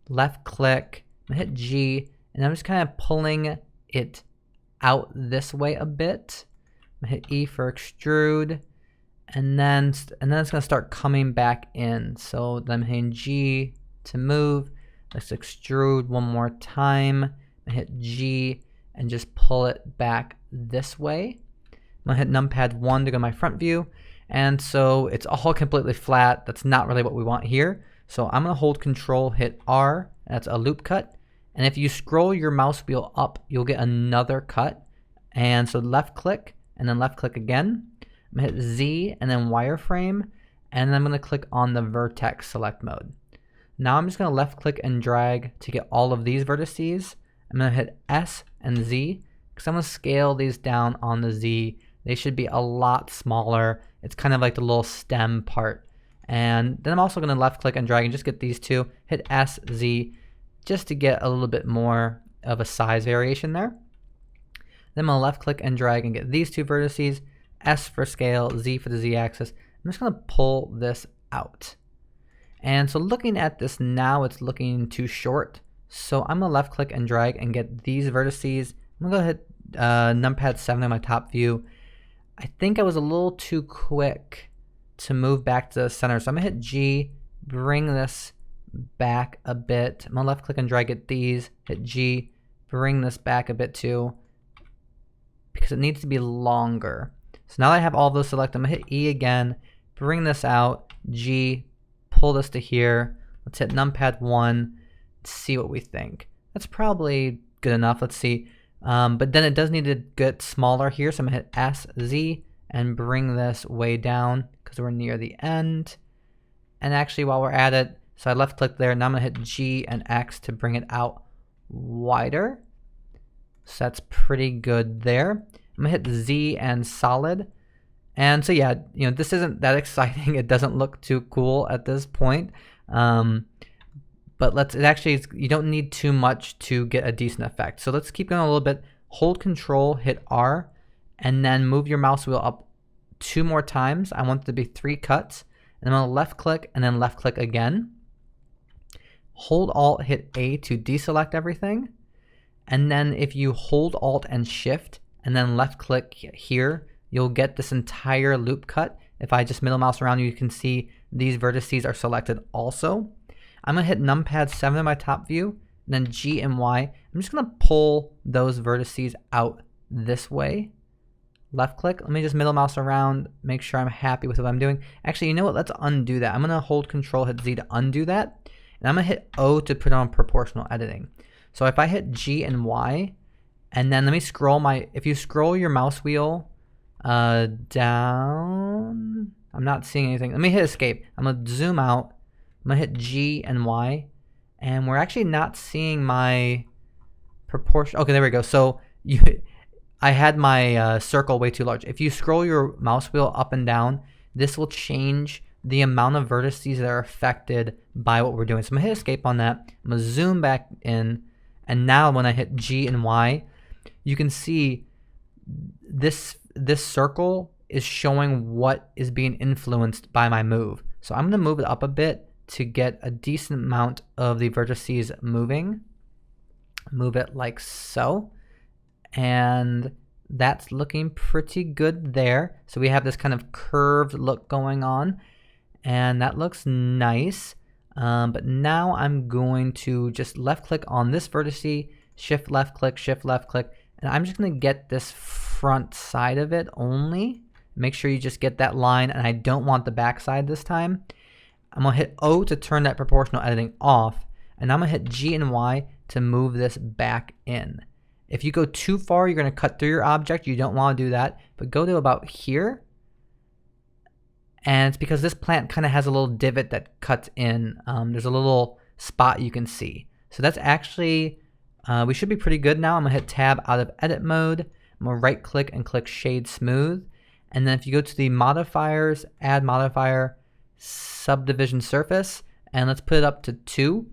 left click, I'm gonna hit G, and I'm just kind of pulling it out this way a bit. I'm gonna hit E for extrude, and then it's gonna start coming back in. So then I'm hitting G to move. Let's extrude one more time. I hit G and just pull it back this way. I'm gonna hit numpad 1 to go to my front view. And so it's all completely flat. That's not really what we want here. So I'm gonna hold Control, hit R, that's a loop cut. And if you scroll your mouse wheel up, you'll get another cut. And so left click, and then left click again. I'm gonna hit Z and then wireframe, and then I'm gonna click on the vertex select mode. Now I'm just gonna left click and drag to get all of these vertices. I'm gonna hit S and Z, because I'm gonna scale these down on the Z. They should be a lot smaller. It's kind of like the little stem part. And then I'm also gonna left click and drag and just get these two, hit S, Z, just to get a little bit more of a size variation there. Then I'm gonna left click and drag and get these two vertices, S for scale, Z for the Z axis. I'm just gonna pull this out. And so looking at this now, it's looking too short. So I'm gonna left click and drag and get these vertices. I'm gonna go hit numpad 7 on my top view. I think I was a little too quick to move back to the center. So I'm gonna hit G, bring this back a bit. I'm gonna left click and drag at these, hit G, bring this back a bit too, because it needs to be longer. So now that I have all those selected, I'm gonna hit E again, bring this out, G, pull this to here. Let's hit numpad 1, see what we think. That's probably good enough. Let's see. But then it does need to get smaller here, so I'm gonna hit S, Z, and bring this way down because we're near the end. And actually, while we're at it, so I left click there, now I'm gonna hit G and X to bring it out wider. So that's pretty good there. I'm gonna hit Z and solid. And so yeah, you know, this isn't that exciting. It doesn't look too cool at this point. But you don't need too much to get a decent effect. So let's keep going a little bit. Hold Control, hit R, and then move your mouse wheel up 2 more times. I want it to be 3 cuts. And I'm gonna left click and then left click again. Hold Alt, hit A to deselect everything. And then if you hold Alt and Shift and then left click here, you'll get this entire loop cut. If I just middle mouse around, you can see these vertices are selected also. I'm gonna hit numpad 7 in my top view, and then G and Y. I'm just gonna pull those vertices out this way. Left click, let me just middle mouse around, make sure I'm happy with what I'm doing. Actually, you know what, let's undo that. I'm gonna hold Control, hit Z to undo that, and I'm gonna hit O to put on proportional editing. So if I hit G and Y, and then let me scroll if you scroll your mouse wheel down, I'm not seeing anything. Let me hit escape. I'm gonna zoom out. I'm gonna hit G and Y, and we're actually not seeing my proportion. Okay, there we go. So I had my circle way too large. If you scroll your mouse wheel up and down, this will change the amount of vertices that are affected by what we're doing. So I'm gonna hit escape on that. I'm gonna zoom back in, and now when I hit G and Y, you can see this circle is showing what is being influenced by my move. So I'm gonna move it up a bit to get a decent amount of the vertices moving. Move it like so. And that's looking pretty good there. So we have this kind of curved look going on, and that looks nice. But now I'm going to just left click on this vertice, shift left click, and I'm just gonna get this front side of it only. Make sure you just get that line, and I don't want the back side this time. I'm gonna hit O to turn that proportional editing off, and I'm gonna hit G and Y to move this back in. If you go too far, you're gonna cut through your object. You don't wanna do that, but go to about here. And it's because this plant kind of has a little divot that cuts in. There's a little spot you can see. So that's actually, we should be pretty good now. I'm gonna hit Tab out of edit mode. I'm gonna right click and click Shade Smooth. And then if you go to the modifiers, add modifier, subdivision surface, and let's put it up to 2,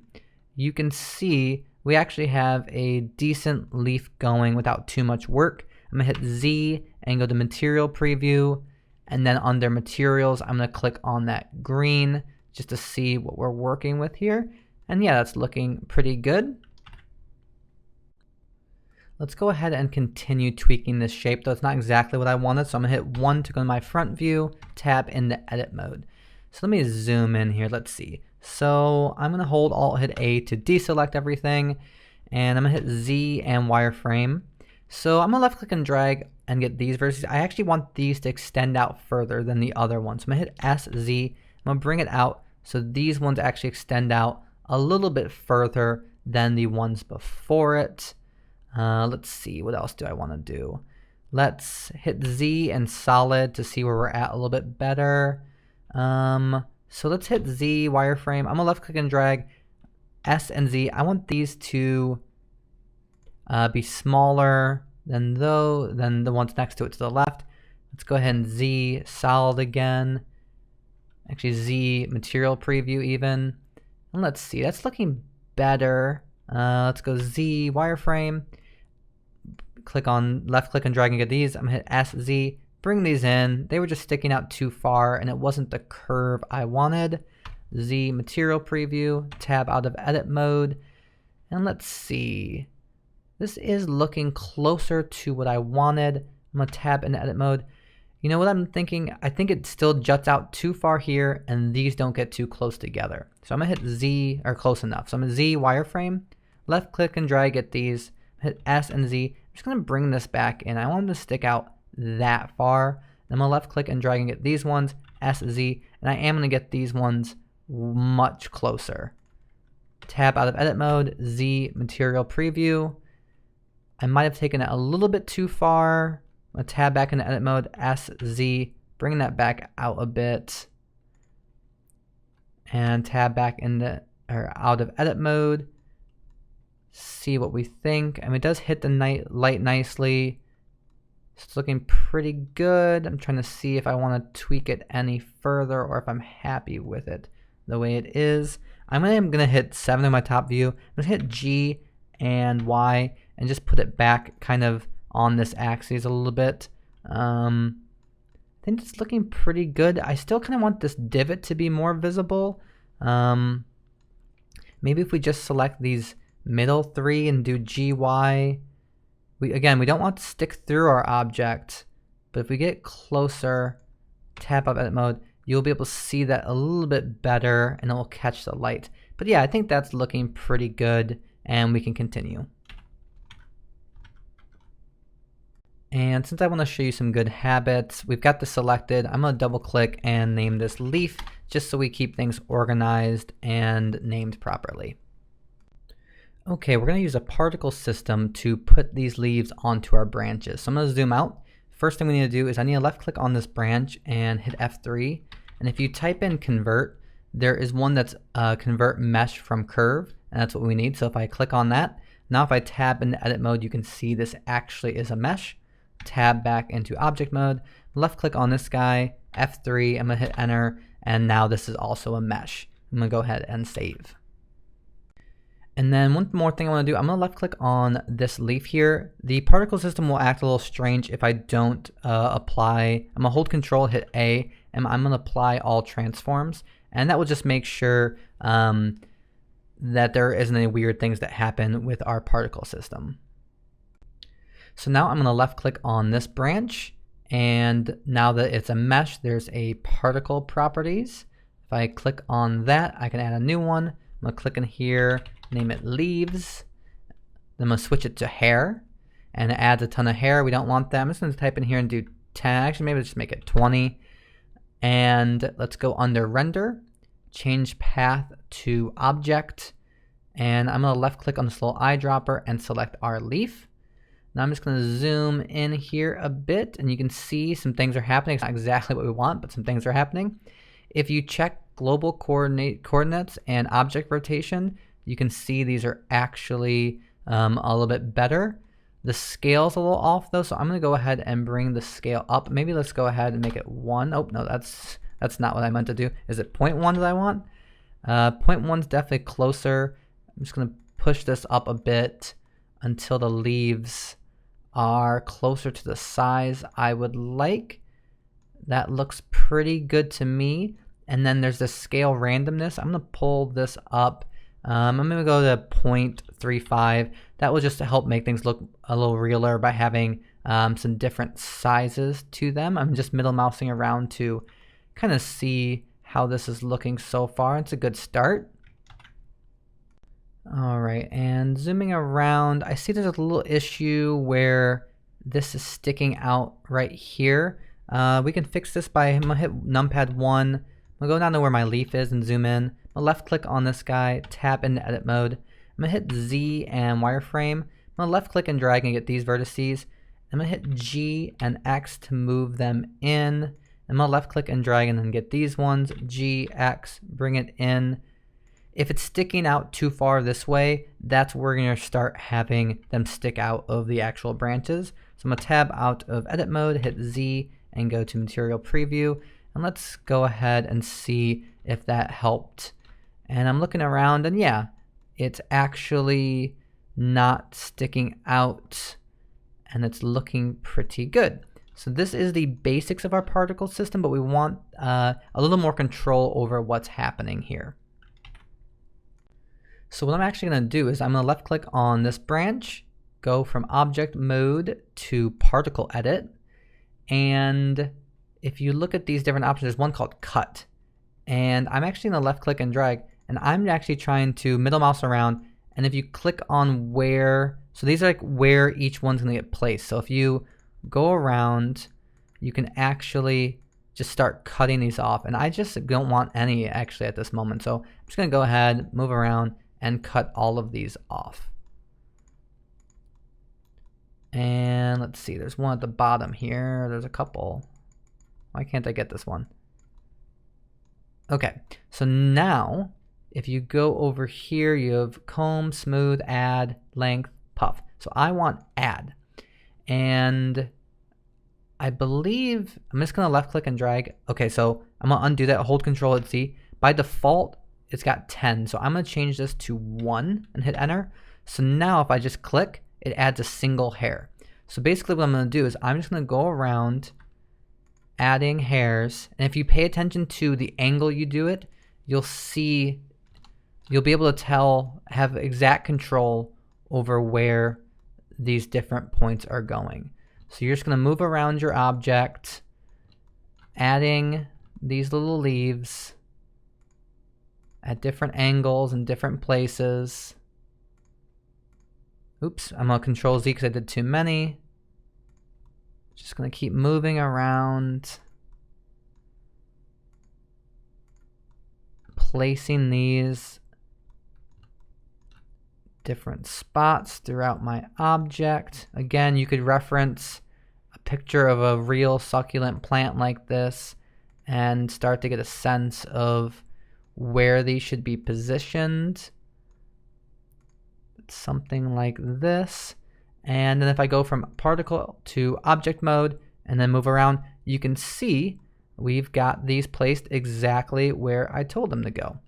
you can see we actually have a decent leaf going without too much work. I'm gonna hit Z and go to material preview, and then under materials I'm gonna click on that green just to see what we're working with here. And yeah, that's looking pretty good. Let's go ahead and continue tweaking this shape, though it's not exactly what I wanted. So I'm gonna hit 1 to go to my front view, tab into edit mode. So let me zoom in here, let's see. So I'm gonna hold Alt, hit A to deselect everything, and I'm gonna hit Z and wireframe. So I'm gonna left click and drag and get these vertices. I actually want these to extend out further than the other ones. So I'm gonna hit S, Z, I'm gonna bring it out So these ones actually extend out a little bit further than the ones before it. Let's see, what else do I want to do? Let's hit Z and solid to see where we're at a little bit better. So let's hit Z wireframe. I'm gonna left click and drag S and Z. I want these to be smaller than the ones next to it to the left. Let's go ahead and Z solid again. Actually Z material preview even. And let's see, that's looking better. Let's go Z wireframe. Click on left click and drag and get these. I'm gonna hit SZ, bring these in. They were just sticking out too far and it wasn't the curve I wanted. Z material preview, tab out of edit mode. And let's see. This is looking closer to what I wanted. I'm gonna tab into edit mode. You know what I'm thinking? I think it still juts out too far here and these don't get too close together. So I'm gonna hit Z, or close enough. So I'm gonna Z wireframe, left click and drag, get these, hit S and Z. I'm just gonna bring this back in. I want them to stick out that far. Then I'm gonna left click and drag and get these ones, S, Z, and I am gonna get these ones much closer. Tab out of edit mode, Z material preview. I might have taken it a little bit too far. I'm gonna tab back into edit mode, S, Z, bring that back out a bit. And tab back into, or out of edit mode. See what we think. I mean, it does hit the light nicely. It's looking pretty good. I'm trying to see if I want to tweak it any further or if I'm happy with it the way it is. I'm gonna hit 7 in my top view. I'm gonna hit G and Y and just put it back kind of on this axis a little bit. I think it's looking pretty good. I still kind of want this divot to be more visible. Maybe if we just select these middle 3 and do GY. We don't want to stick through our object, but if we get closer, tab up edit mode, you'll be able to see that a little bit better and it will catch the light. But yeah, I think that's looking pretty good and we can continue. And since I want to show you some good habits, we've got this selected. I'm going to double click and name this leaf just so we keep things organized and named properly. Okay, we're going to use a particle system to put these leaves onto our branches. So I'm going to zoom out. First thing we need to do is I need to left click on this branch and hit F3. And if you type in convert, there is one that's convert mesh from curve, and that's what we need. So if I click on that, now if I tab into edit mode, you can see this actually is a mesh. Tab back into object mode, left click on this guy, F3, I'm going to hit enter, and now this is also a mesh. I'm going to go ahead and save. And then one more thing I want to do, I'm going to left click on this leaf here. The particle system will act a little strange if I don't apply. I'm going to hold control, hit A, and I'm going to apply all transforms. And that will just make sure that there isn't any weird things that happen with our particle system. So now I'm going to left click on this branch. And now that it's a mesh, there's a particle properties. If I click on that, I can add a new one. I'm going to click in here, name it leaves. Then I'm going to switch it to hair. And it adds a ton of hair. We don't want that. I'm just going to type in here and do 10. Actually, maybe just make it 20. And let's go under render, change path to object. And I'm going to left click on this little eyedropper and select our leaf. Now I'm just going to zoom in here a bit and you can see some things are happening. It's not exactly what we want, but some things are happening. If you check global coordinates and object rotation, you can see these are actually a little bit better. The scale's a little off though, so I'm going to go ahead and bring the scale up. Maybe let's go ahead and make it 1. Oh, no, that's not what I meant to do. Is it 0.1 that I want? 0.1 is definitely closer. I'm just going to push this up a bit until the leaves are closer to the size I would like. That looks pretty good to me. And then there's the scale randomness. I'm going to pull this up. I'm going to go to 0.35. That will just help make things look a little realer by having some different sizes to them. I'm just middle mousing around to kind of see how this is looking so far. It's a good start. All right, and zooming around, I see there's a little issue where this is sticking out right here. We can fix this by, I'm gonna hit numpad 1, I'm gonna go down to where my leaf is and zoom in. I'm gonna left click on this guy, tap into edit mode. I'm gonna hit Z and wireframe. I'm gonna left click and drag and get these vertices. I'm gonna hit G and X to move them in. I'm gonna left click and drag and then get these ones, G, X, bring it in. If it's sticking out too far this way, that's where we're gonna start having them stick out of the actual branches. So I'm gonna tab out of edit mode, hit Z, and go to material preview. And let's go ahead and see if that helped. And I'm looking around and yeah, it's actually not sticking out and it's looking pretty good. So this is the basics of our particle system, but we want a little more control over what's happening here. So what I'm actually going to do is I'm going to left click on this branch, go from object mode to particle edit, and if you look at these different options, there's one called cut, and I'm actually going to left click and drag, and I'm actually trying to middle mouse around, and if you click on where, so these are like where each one's going to get placed. So if you go around, you can actually just start cutting these off, and I just don't want any actually at this moment. So I'm just going to go ahead, move around, and cut all of these off. And let's see, there's one at the bottom here. There's a couple. Why can't I get this one? Okay, so now if you go over here, you have comb, smooth, add, length, puff. So I want add. And I believe, I'm just gonna left click and drag. Okay, so I'm gonna undo that, hold control hit Z. By default, it's got 10. So I'm gonna change this to 1 and hit enter. So now if I just click, it adds a single hair. So basically what I'm gonna do is I'm just gonna go around adding hairs, and if you pay attention to the angle you do it, you'll see, you'll be able to have exact control over where these different points are going. So you're just going to move around your object, adding these little leaves at different angles and different places. Oops, I'm going to control Z because I did too many. Just going to keep moving around, placing these different spots throughout my object. Again, you could reference a picture of a real succulent plant like this and start to get a sense of where these should be positioned. Something like this. And then if I go from particle to object mode and then move around, you can see we've got these placed exactly where I told them to go.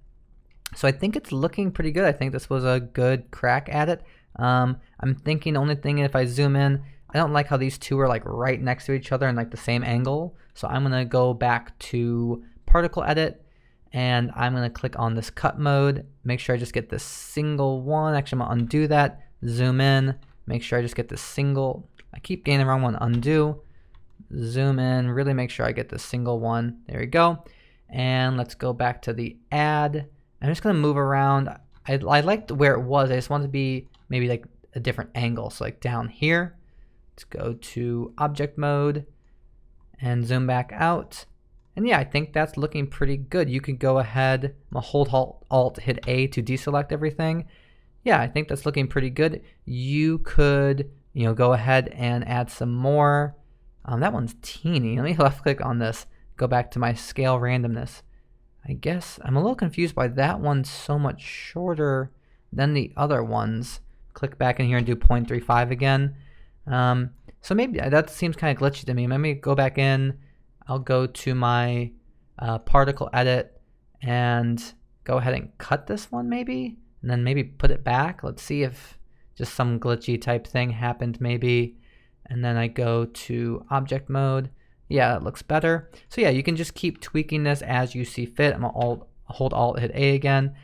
So I think it's looking pretty good. I think this was a good crack at it. I'm thinking the only thing, if I zoom in, I don't like how these two are like right next to each other and like the same angle. So I'm gonna go back to particle edit and I'm gonna click on this cut mode, make sure I just get this single one. Actually, I'm gonna undo that, zoom in, make sure I just get this single, I keep getting the wrong one, undo, zoom in, really make sure I get this single one. There we go. And let's go back to the add. I'm just gonna move around. I liked where it was. I just want it to be maybe like a different angle. So like down here, let's go to object mode and zoom back out. And yeah, I think that's looking pretty good. You could go ahead, I'm gonna hold alt, hit A to deselect everything. Yeah, I think that's looking pretty good. You could, go ahead and add some more. That one's teeny. Let me left click on this, go back to my scale randomness. I guess I'm a little confused why that one's so much shorter than the other ones. Click back in here and do 0.35 again. So maybe that seems kind of glitchy to me. Let me go back in. I'll go to my particle edit and go ahead and cut this one maybe, and then maybe put it back. Let's see if just some glitchy type thing happened maybe. And then I go to object mode. Yeah, that looks better. So yeah, you can just keep tweaking this as you see fit. I'm gonna hold alt, hit A again.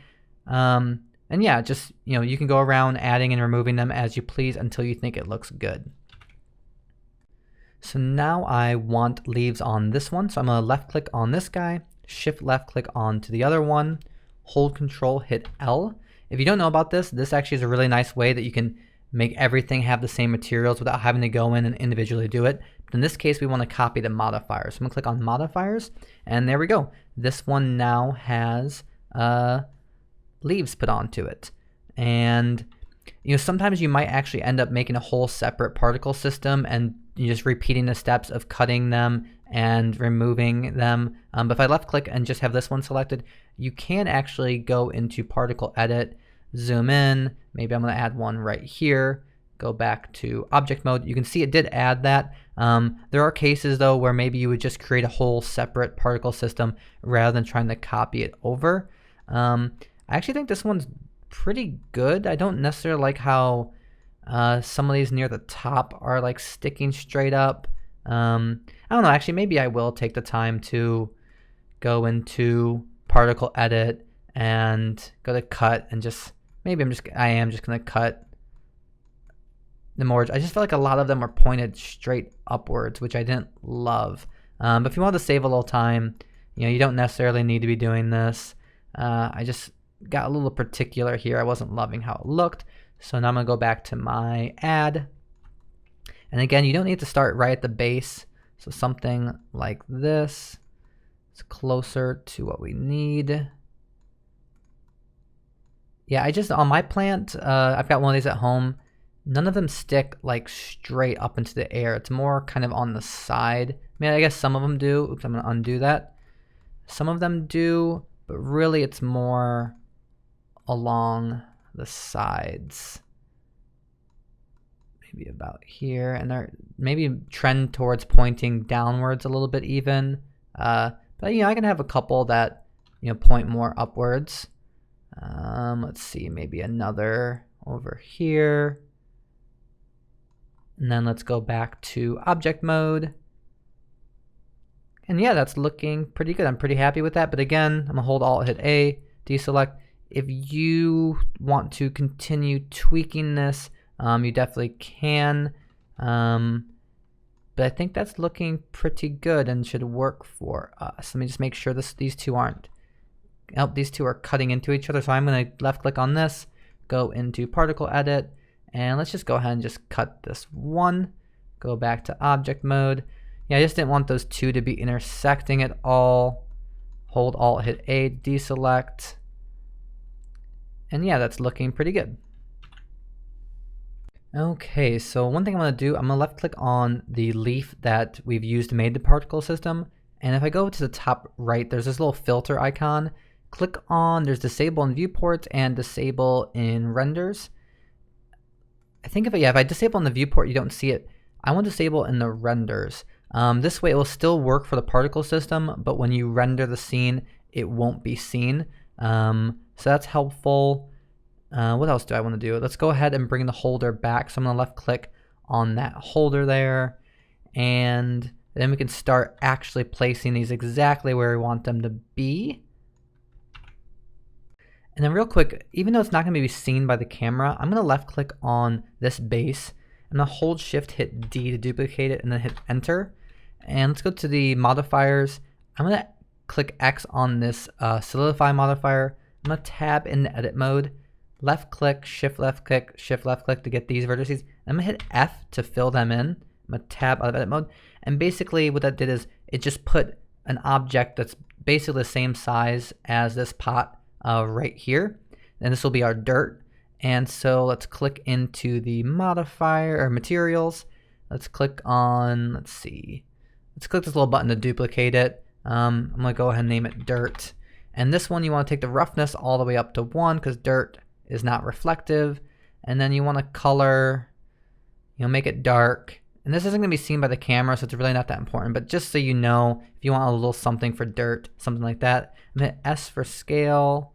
And yeah, just, you can go around adding and removing them as you please until you think it looks good. So now I want leaves on this one. So I'm gonna left click on this guy, shift left click on to the other one, hold control, hit L. If you don't know about this, this actually is a really nice way that you can make everything have the same materials without having to go in and individually do it, In this case, we want to copy the modifiers. So I'm going to click on modifiers, and there we go. This one now has leaves put onto it. And sometimes you might actually end up making a whole separate particle system and you're just repeating the steps of cutting them and removing them. But if I left click and just have this one selected, you can actually go into particle edit, zoom in. Maybe I'm going to add one right here. Go back to object mode. You can see it did add that. There are cases though where maybe you would just create a whole separate particle system rather than trying to copy it over. I actually think this one's pretty good. I don't necessarily like how some of these near the top are like sticking straight up. I don't know, actually maybe I will take the time to go into particle edit and go to cut and just, maybe I am just gonna cut the more. I just feel like a lot of them are pointed straight upwards, which I didn't love. But if you want to save a little time, you don't necessarily need to be doing this. I just got a little particular here. I wasn't loving how it looked. So now I'm gonna go back to my ad. And again, you don't need to start right at the base. So something like this is closer to what we need. Yeah, on my plant, I've got one of these at home. None of them stick like straight up into the air. It's more kind of on the side. I mean, I guess some of them do. Oops, I'm gonna undo that. Some of them do, but really it's more along the sides. Maybe about here, and they're maybe trend towards pointing downwards a little bit even. But I can have a couple that point more upwards. Let's see, maybe another over here. And then let's go back to object mode. And yeah, that's looking pretty good. I'm pretty happy with that. But again, I'm gonna hold Alt, hit A, deselect. If you want to continue tweaking this, you definitely can. But I think that's looking pretty good and should work for us. Let me just make sure these two aren't. Oh, these two are cutting into each other. So I'm gonna left click on this, go into particle edit, and let's just go ahead and just cut this one. Go back to object mode. Yeah, I just didn't want those two to be intersecting at all. Hold Alt, hit A, deselect. And yeah, that's looking pretty good. Okay, so one thing I'm gonna do, I'm gonna left click on the leaf that we've used to make the particle system. And if I go to the top right, there's this little filter icon. Click on, there's disable in viewports and disable in renders. I think if I disable in the viewport, you don't see it. I want to disable in the renders. This way it will still work for the particle system, but when you render the scene, it won't be seen. So that's helpful. What else do I want to do? Let's go ahead and bring the holder back. So I'm going to left click on that holder there. And then we can start actually placing these exactly where we want them to be. And then real quick, even though it's not going to be seen by the camera, I'm going to left click on this base. I'm going to hold shift, hit D to duplicate it, and then hit enter. And let's go to the modifiers. I'm going to click X on this solidify modifier. I'm going to tab in the edit mode. Left click, shift left click to get these vertices. I'm going to hit F to fill them in. I'm going to tab out of edit mode. And basically what that did is it just put an object that's basically the same size as this pot right here. And this will be our dirt. And so let's click into the modifier or materials. Let's click on, let's click this little button to duplicate it. I'm going to go ahead and name it dirt. And this one you want to take the roughness all the way up to 1 because dirt is not reflective. And then you want to color, make it dark. And this isn't going to be seen by the camera, so it's really not that important. But just so you know, if you want a little something for dirt, something like that, I'm going to hit S for scale,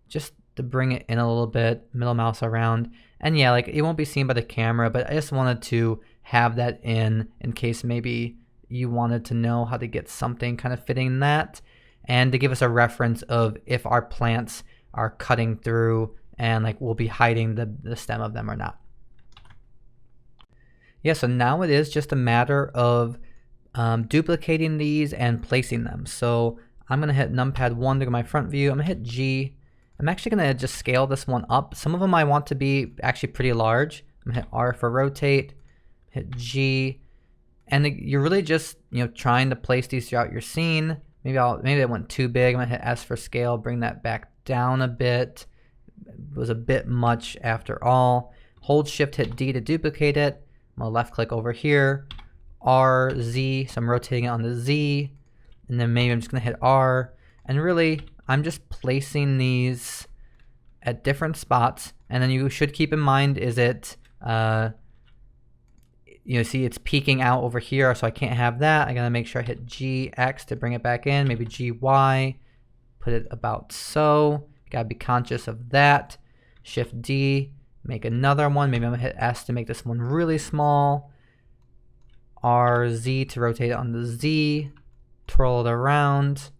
just to bring it in a little bit, middle mouse around. And yeah, like it won't be seen by the camera, but I just wanted to have that in case maybe you wanted to know how to get something kind of fitting that, and to give us a reference of if our plants are cutting through and like we'll be hiding the stem of them or not. Yeah, so now it is just a matter of duplicating these and placing them. So I'm gonna hit numpad 1 to go to my front view. I'm gonna hit G. I'm actually gonna just scale this one up. Some of them I want to be actually pretty large. I'm gonna hit R for rotate, hit G, And you're really just, trying to place these throughout your scene. Maybe it went too big. I'm gonna hit S for scale, bring that back down a bit. It was a bit much after all. Hold Shift, hit D to duplicate it. I'm gonna left click over here, R, Z, so I'm rotating it on the Z, and then maybe I'm just gonna hit R, and really, I'm just placing these at different spots, and then you should keep in mind, is it, see it's peeking out over here, so I can't have that. I gotta make sure I hit GX to bring it back in, maybe GY, put it about so. You gotta be conscious of that. Shift D, make another one. Maybe I'm gonna hit S to make this one really small. RZ to rotate it on the Z, twirl it around.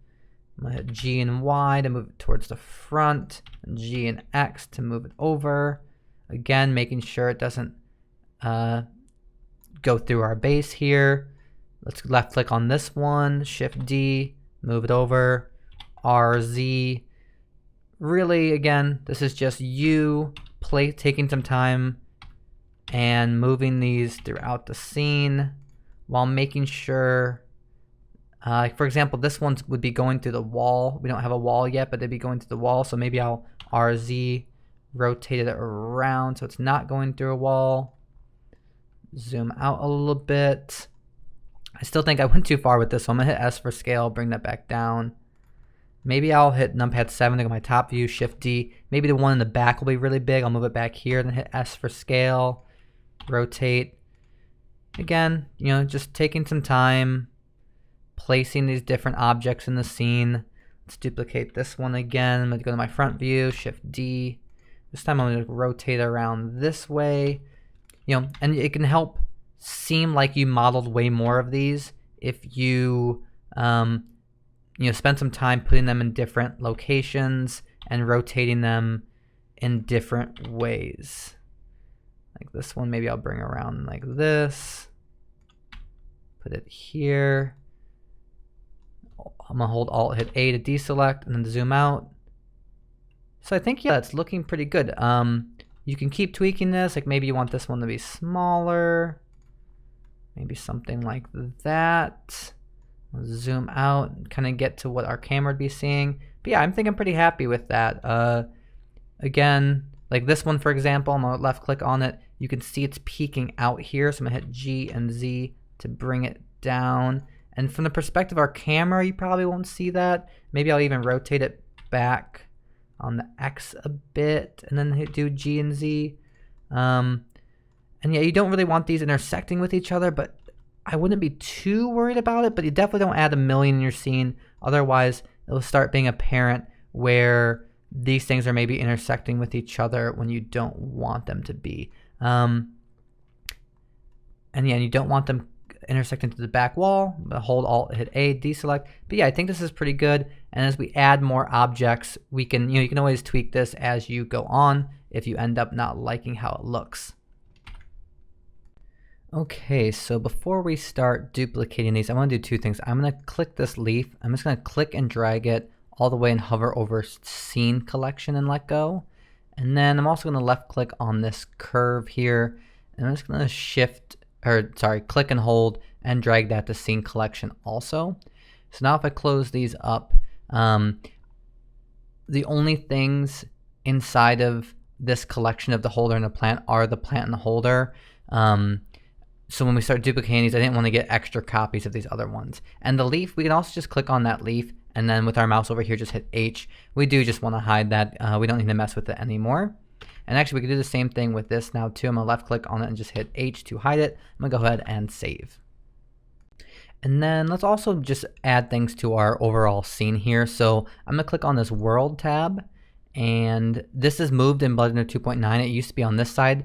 I'm gonna hit G and Y to move it towards the front, and G and X to move it over. Again, making sure it doesn't go through our base here. Let's left click on this one, Shift D, move it over, RZ. Really, again, this is just you taking some time and moving these throughout the scene while making sure, for example, this one would be going through the wall. We don't have a wall yet, but they'd be going through the wall. So maybe I'll RZ, rotate it around so it's not going through a wall. Zoom out a little bit. I still think I went too far with this, so I'm gonna hit S for scale, bring that back down. Maybe I'll hit numpad 7 to go my top view, Shift D. Maybe the one in the back will be really big. I'll move it back here, then hit S for scale, rotate. Again, just taking some time, placing these different objects in the scene. Let's duplicate this one again. I'm gonna go to my front view, Shift D. This time I'm gonna rotate around this way. And it can help seem like you modeled way more of these if you spend some time putting them in different locations and rotating them in different ways. Like this one, maybe I'll bring around like this, put it here. I'm gonna hold Alt, hit A to deselect, and then zoom out. So I think, yeah, it's looking pretty good. You can keep tweaking this, like maybe you want this one to be smaller, maybe something like that. I'll zoom out and kind of get to what our camera would be seeing. But yeah, I'm thinking pretty happy with that. Again, like this one, for example, I'm gonna left click on it. You can see it's peeking out here, so I'm gonna hit G and Z to bring it down. And from the perspective of our camera, you probably won't see that. Maybe I'll even rotate it back on the X a bit, and then do G and Z. And yeah, you don't really want these intersecting with each other, but I wouldn't be too worried about it, but you definitely don't add a million in your scene. Otherwise, it'll start being apparent where these things are maybe intersecting with each other when you don't want them to be. And yeah, you don't want them intersecting to the back wall. Hold Alt, hit A, deselect. But yeah, I think this is pretty good. And as we add more objects, we can, you can always tweak this as you go on if you end up not liking how it looks. Okay, so before we start duplicating these, I want to do two things. I'm going to click this leaf. I'm just going to click and drag it all the way and hover over scene collection and let go. And then I'm also going to left click on this curve here. And I'm just going to click and hold and drag that to scene collection also. So now if I close these up, the only things inside of this collection of the holder and the plant are the plant and the holder. So when we start duplicating these, I didn't want to get extra copies of these other ones. And the leaf, we can also just click on that leaf, and then with our mouse over here, just hit H. We do just want to hide that. We don't need to mess with it anymore. And actually, we can do the same thing with this now too. I'm going to left click on it and just hit H to hide it. I'm going to go ahead and save. And then let's also just add things to our overall scene here. So I'm going to click on this World tab. And this is moved in Blender 2.9. It used to be on this side.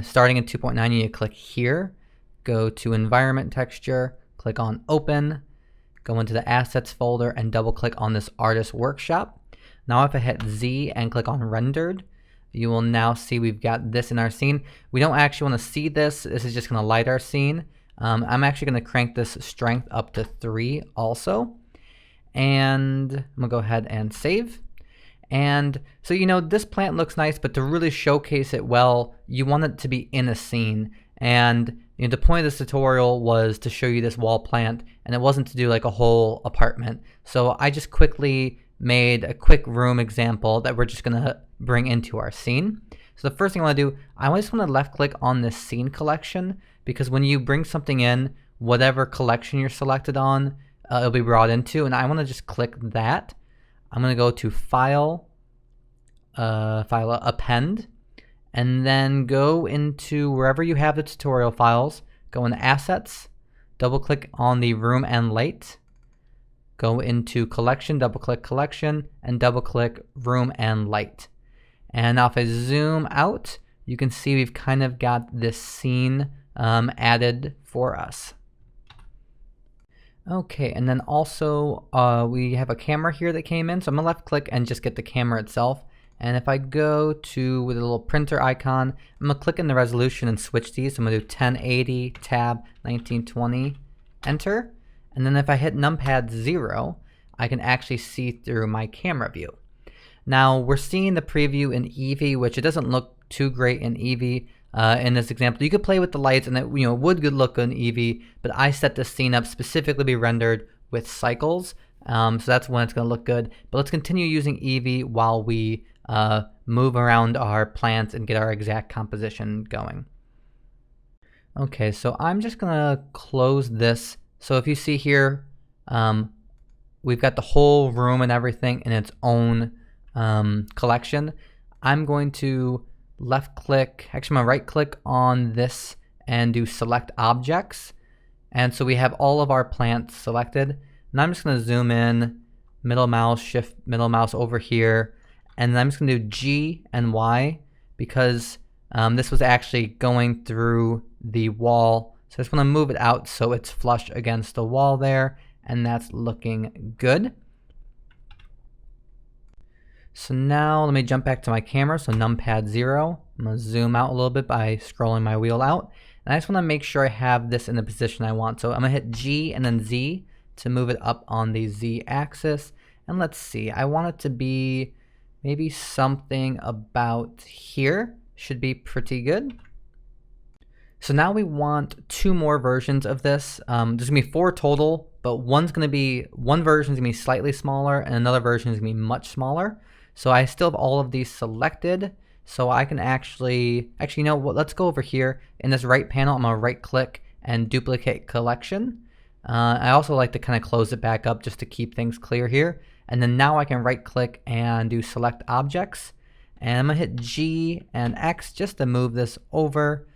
Starting in 2.9, you need to click here. Go to Environment Texture, click on Open, go into the Assets folder and double click on this Artist Workshop. Now if I hit Z and click on Rendered, you will now see we've got this in our scene. We don't actually want to see this. This is just going to light our scene. I'm actually going to crank this strength up to 3 also. And I'm going to go ahead and save. And so, this plant looks nice, but to really showcase it well, you want it to be in a scene. And the point of this tutorial was to show you this wall plant, and it wasn't to do like a whole apartment. So I just quickly made a quick room example that we're just gonna bring into our scene. So the first thing I want to do, I just want to left click on this scene collection, because when you bring something in, whatever collection you're selected on, it'll be brought into, and I want to just click that. I'm going to go to File, Append, and then go into wherever you have the tutorial files, go into Assets, double click on the room and light, go into Collection, double click Collection, and double click Room and Light. And now if I zoom out, you can see we've kind of got this scene added for us. Okay, and then also we have a camera here that came in, so I'm gonna left click and just get the camera itself. And if I go to with a little printer icon, I'm gonna click in the resolution and switch these. So I'm gonna do 1080 tab 1920, enter. And then if I hit numpad 0, I can actually see through my camera view. Now we're seeing the preview in Eevee, which it doesn't look too great in Eevee. In this example, you could play with the lights, and it would look good in Eevee, but I set this scene up specifically to be rendered with cycles, so that's when it's going to look good. But let's continue using Eevee while we move around our plants and get our exact composition going. Okay, so I'm just going to close this. So if you see here, we've got the whole room and everything in its own collection. I'm going to left click, actually I'm gonna right click on this and do select objects. And so we have all of our plants selected. And I'm just gonna zoom in, middle mouse, shift middle mouse over here. And then I'm just gonna do G and Y because this was actually going through the wall. So I just wanna move it out so it's flush against the wall there. And that's looking good. So now let me jump back to my camera, so numpad 0. I'm going to zoom out a little bit by scrolling my wheel out. And I just want to make sure I have this in the position I want. So I'm going to hit G and then Z to move it up on the Z axis. And let's see, I want it to be maybe something about here. Should be pretty good. So now we want 2 more versions of this. There's going to be 4 total, but one version is going to be slightly smaller and another version is going to be much smaller. So I still have all of these selected, so I can actually you know what, let's go over here in this right panel. I'm going to right click and duplicate collection. I also like to kind of close it back up just to keep things clear here. And then now I can right click and do select objects. And I'm going to hit G and X just to move this over.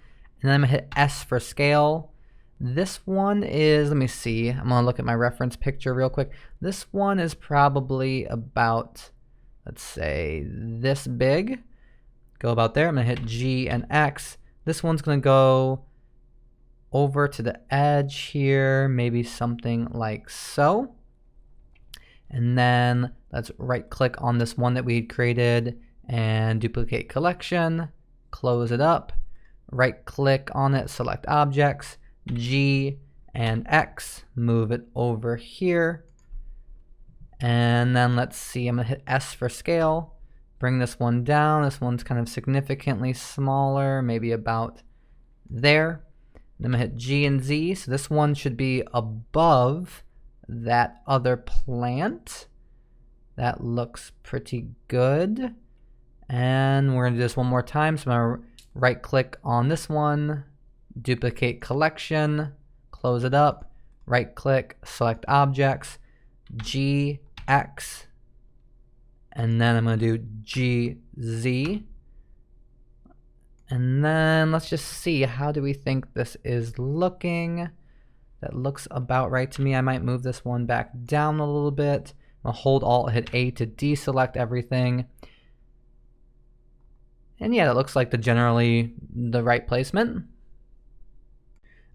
And then I'm going to hit S for scale. This one is, let me see, I'm going to look at my reference picture real quick. This one is probably about, let's say, this big. Go about there. I'm going to hit G and X. This one's going to go over to the edge here, maybe something like so. And then let's right click on this one that we created and duplicate collection, close it up, right click on it, select objects, G and X, move it over here. And then let's see, I'm gonna hit S for scale, bring this one down. This one's kind of significantly smaller, maybe about there. Then I'm gonna hit G and Z, so this one should be above that other plant. That looks pretty good. And we're gonna do this one more time. So I'm gonna right click on this one, duplicate collection, close it up, right click, select objects, G, X, and then I'm gonna do G, Z. And then let's just see, how do we think this is looking? That looks about right to me. I might move this one back down a little bit. I'll hold Alt, hit A to deselect everything. And yeah, that looks like generally the right placement.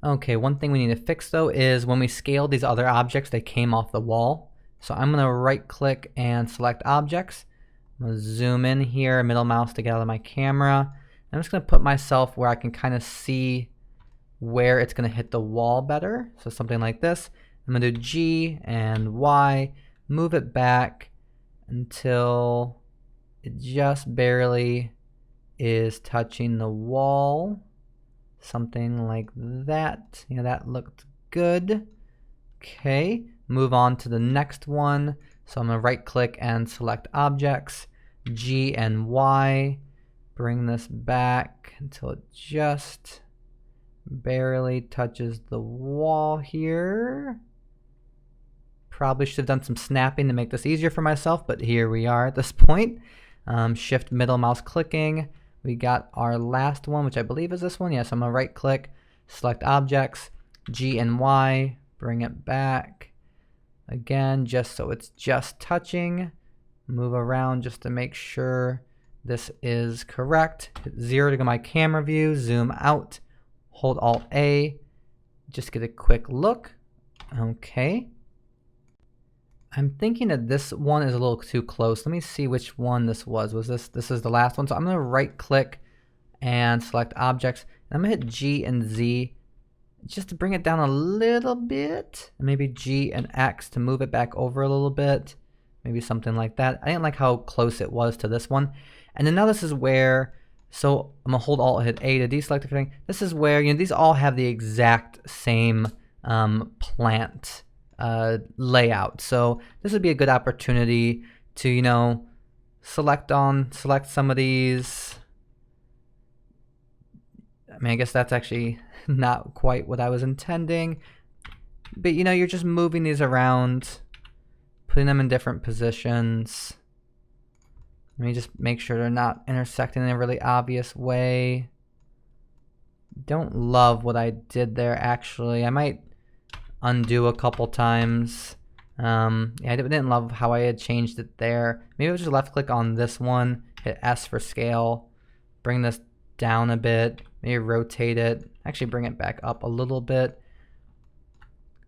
Okay, one thing we need to fix though is when we scale these other objects, they came off the wall. So I'm gonna right click and select objects. I'm gonna zoom in here, middle mouse to get out of my camera. I'm just gonna put myself where I can kind of see where it's gonna hit the wall better. So something like this. I'm gonna do G and Y, move it back until it just barely is touching the wall. something like that. You know, that looked good. Okay, move on to the next one. So I'm gonna right click and select objects, G and Y, bring this back until it just barely touches the wall here. Probably should have done some snapping to make this easier for myself, but here we are at this point. Shift middle mouse clicking. We got our last one, which I believe is this one. Yes, I'm gonna right click, select objects, G and Y, bring it back. Again, just so it's just touching. Move around just to make sure this is correct. Hit 0 to go my camera view, zoom out, hold Alt A, just get a quick look. Okay. I'm thinking that this one is a little too close. Let me see which one this was. This is the last one. So I'm gonna right click and select objects. And I'm gonna hit G and Z just to bring it down a little bit. And maybe G and X to move it back over a little bit. Maybe something like that. I didn't like how close it was to this one. And then now this is where, so I'm gonna hold Alt, hit A to deselect everything. This is where, you know, these all have the exact same plant layout. So this would be a good opportunity to, you know, select some of these. I mean, I guess that's actually not quite what I was intending, but you know, you're just moving these around, putting them in different positions. Let me just make sure they're not intersecting in a really obvious way. Don't love what I did there, actually. I might undo a couple times. Yeah, I didn't love how I had changed it there. Maybe I'll just left click on this one, hit S for scale, bring this down a bit, maybe rotate it, actually bring it back up a little bit,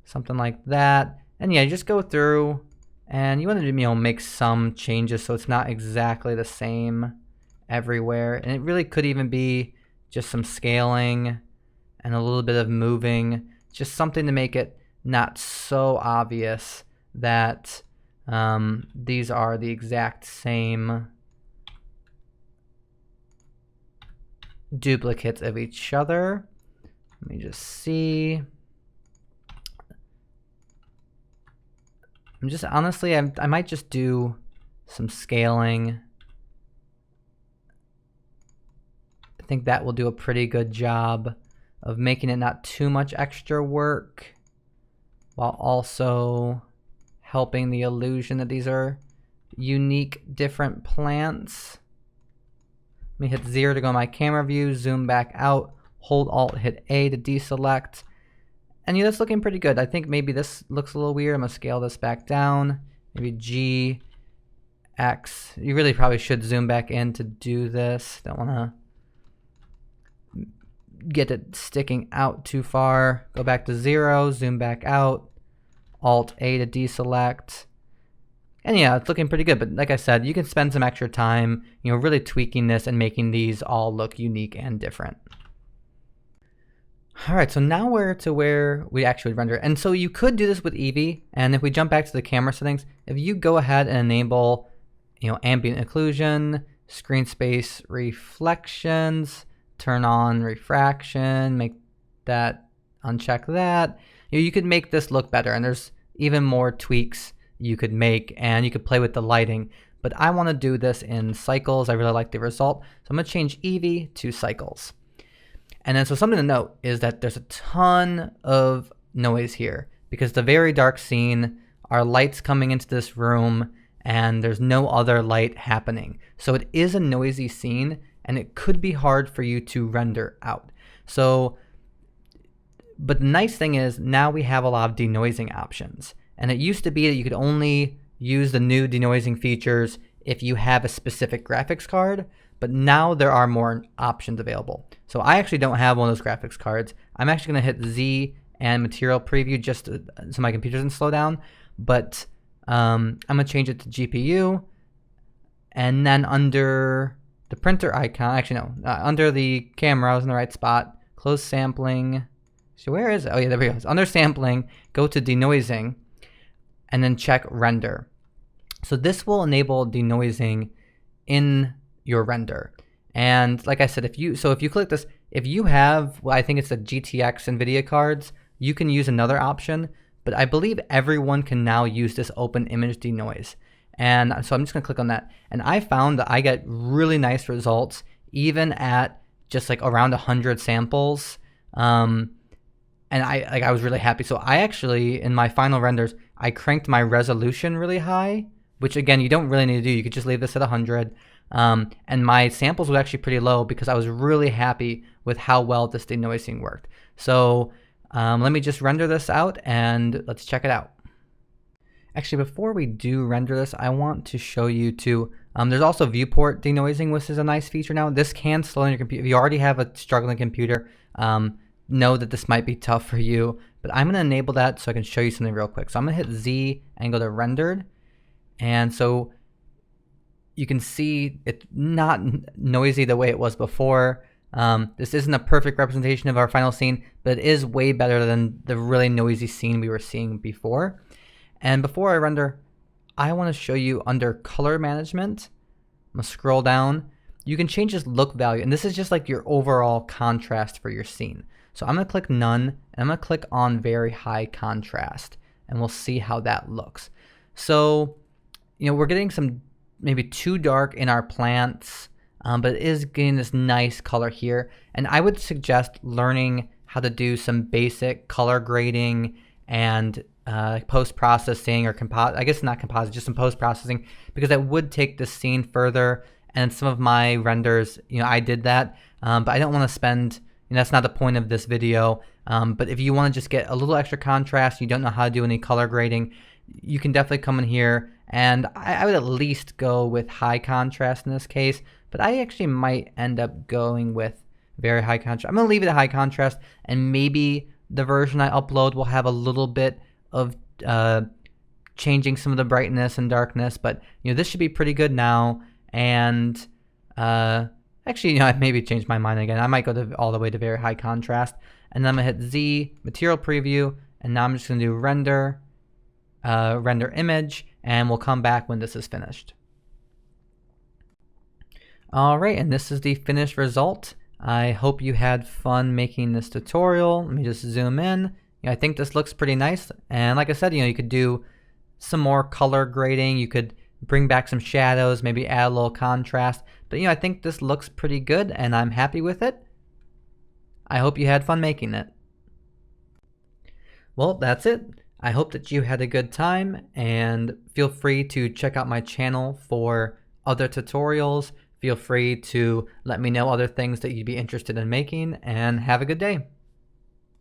something like that. And yeah, you just go through and you want to, you know, make some changes so it's not exactly the same everywhere. And it really could even be just some scaling and a little bit of moving, just something to make it not so obvious that these are the exact same duplicates of each other. Let me just see. I'm just honestly, I might just do some scaling. I think that will do a pretty good job of making it not too much extra work, while also helping the illusion that these are unique, different plants. Let me hit 0 to go my camera view, zoom back out, hold Alt, hit A to deselect. And yeah, that's looking pretty good. I think maybe this looks a little weird. I'm gonna scale this back down. Maybe G, X. You really probably should zoom back in to do this. Don't wanna get it sticking out too far. Go back to 0, zoom back out, Alt A to deselect. And yeah, it's looking pretty good, but like I said, you can spend some extra time, you know, really tweaking this and making these all look unique and different. All right, so now we're to where we actually render. And so you could do this with Eevee, and if we jump back to the camera settings, if you go ahead and enable, you know, ambient occlusion, screen space reflections, turn on refraction, make that, uncheck that, you could make this look better. And there's even more tweaks you could make, and you could play with the lighting. But I want to do this in cycles. I really like the result. So I'm going to change Eevee to cycles. And then so something to note is that there's a ton of noise here because it's a very dark scene. Our light's coming into this room and there's no other light happening. So it is a noisy scene and it could be hard for you to render out. So, but the nice thing is now we have a lot of denoising options. And it used to be that you could only use the new denoising features if you have a specific graphics card, but now there are more options available. So I actually don't have one of those graphics cards. I'm actually gonna hit Z and material preview just so my computer doesn't slow down, but I'm gonna change it to GPU, and then under the printer icon, actually no, under the camera, I was in the right spot, close sampling. So where is it? Oh yeah, there we go. It's under sampling, go to denoising, and then check render. So this will enable denoising in your render. And like I said, if you click this, If you have, well, I think it's the GTX NVIDIA cards, you can use another option, but I believe everyone can now use this open image denoise. And so I'm just gonna click on that. And I found that I get really nice results even at just like around 100 samples. And I was really happy. So I actually, in my final renders, I cranked my resolution really high, which again, you don't really need to do. You could just leave this at 100. And my samples were actually pretty low because I was really happy with how well this denoising worked. So let me just render this out and let's check it out. Actually, before we do render this, I want to show you too, there's also viewport denoising, which is a nice feature now. This can slow down your computer. If you already have a struggling computer, know that this might be tough for you, but I'm gonna enable that so I can show you something real quick. So I'm gonna hit Z and go to rendered. And so you can see it's not noisy the way it was before. This isn't a perfect representation of our final scene, but it is way better than the really noisy scene we were seeing before. And before I render, I want to show you under color management. I'm gonna scroll down. You can change this look value, and this is just like your overall contrast for your scene. So I'm gonna click none, and I'm gonna click on very high contrast, and we'll see how that looks. So, you know, we're getting some maybe too dark in our plants, but it is getting this nice color here. And I would suggest learning how to do some basic color grading and post-processing, or I guess not composite, just some post-processing, because that would take the scene further. And some of my renders, you know, I did that, but I don't want to spend, you know, that's not the point of this video. But if you want to just get a little extra contrast, you don't know how to do any color grading, you can definitely come in here, and I would at least go with high contrast in this case, but I actually might end up going with very high contrast. I'm gonna leave it at high contrast, and maybe the version I upload will have a little bit of changing some of the brightness and darkness, but you know, this should be pretty good now. And actually, you know, I've maybe changed my mind again. I might go all the way to very high contrast, and then I'm gonna hit Z, material preview, and now I'm just gonna do render, render image, and we'll come back when this is finished. All right, and this is the finished result. I hope you had fun making this tutorial. Let me just zoom in. You know, I think this looks pretty nice. And like I said, you know, you could do some more color grading. You could bring back some shadows, maybe add a little contrast. But you know, I think this looks pretty good, and I'm happy with it. I hope you had fun making it. Well, that's it. I hope that you had a good time, and feel free to check out my channel for other tutorials. Feel free to let me know other things that you'd be interested in making, and have a good day.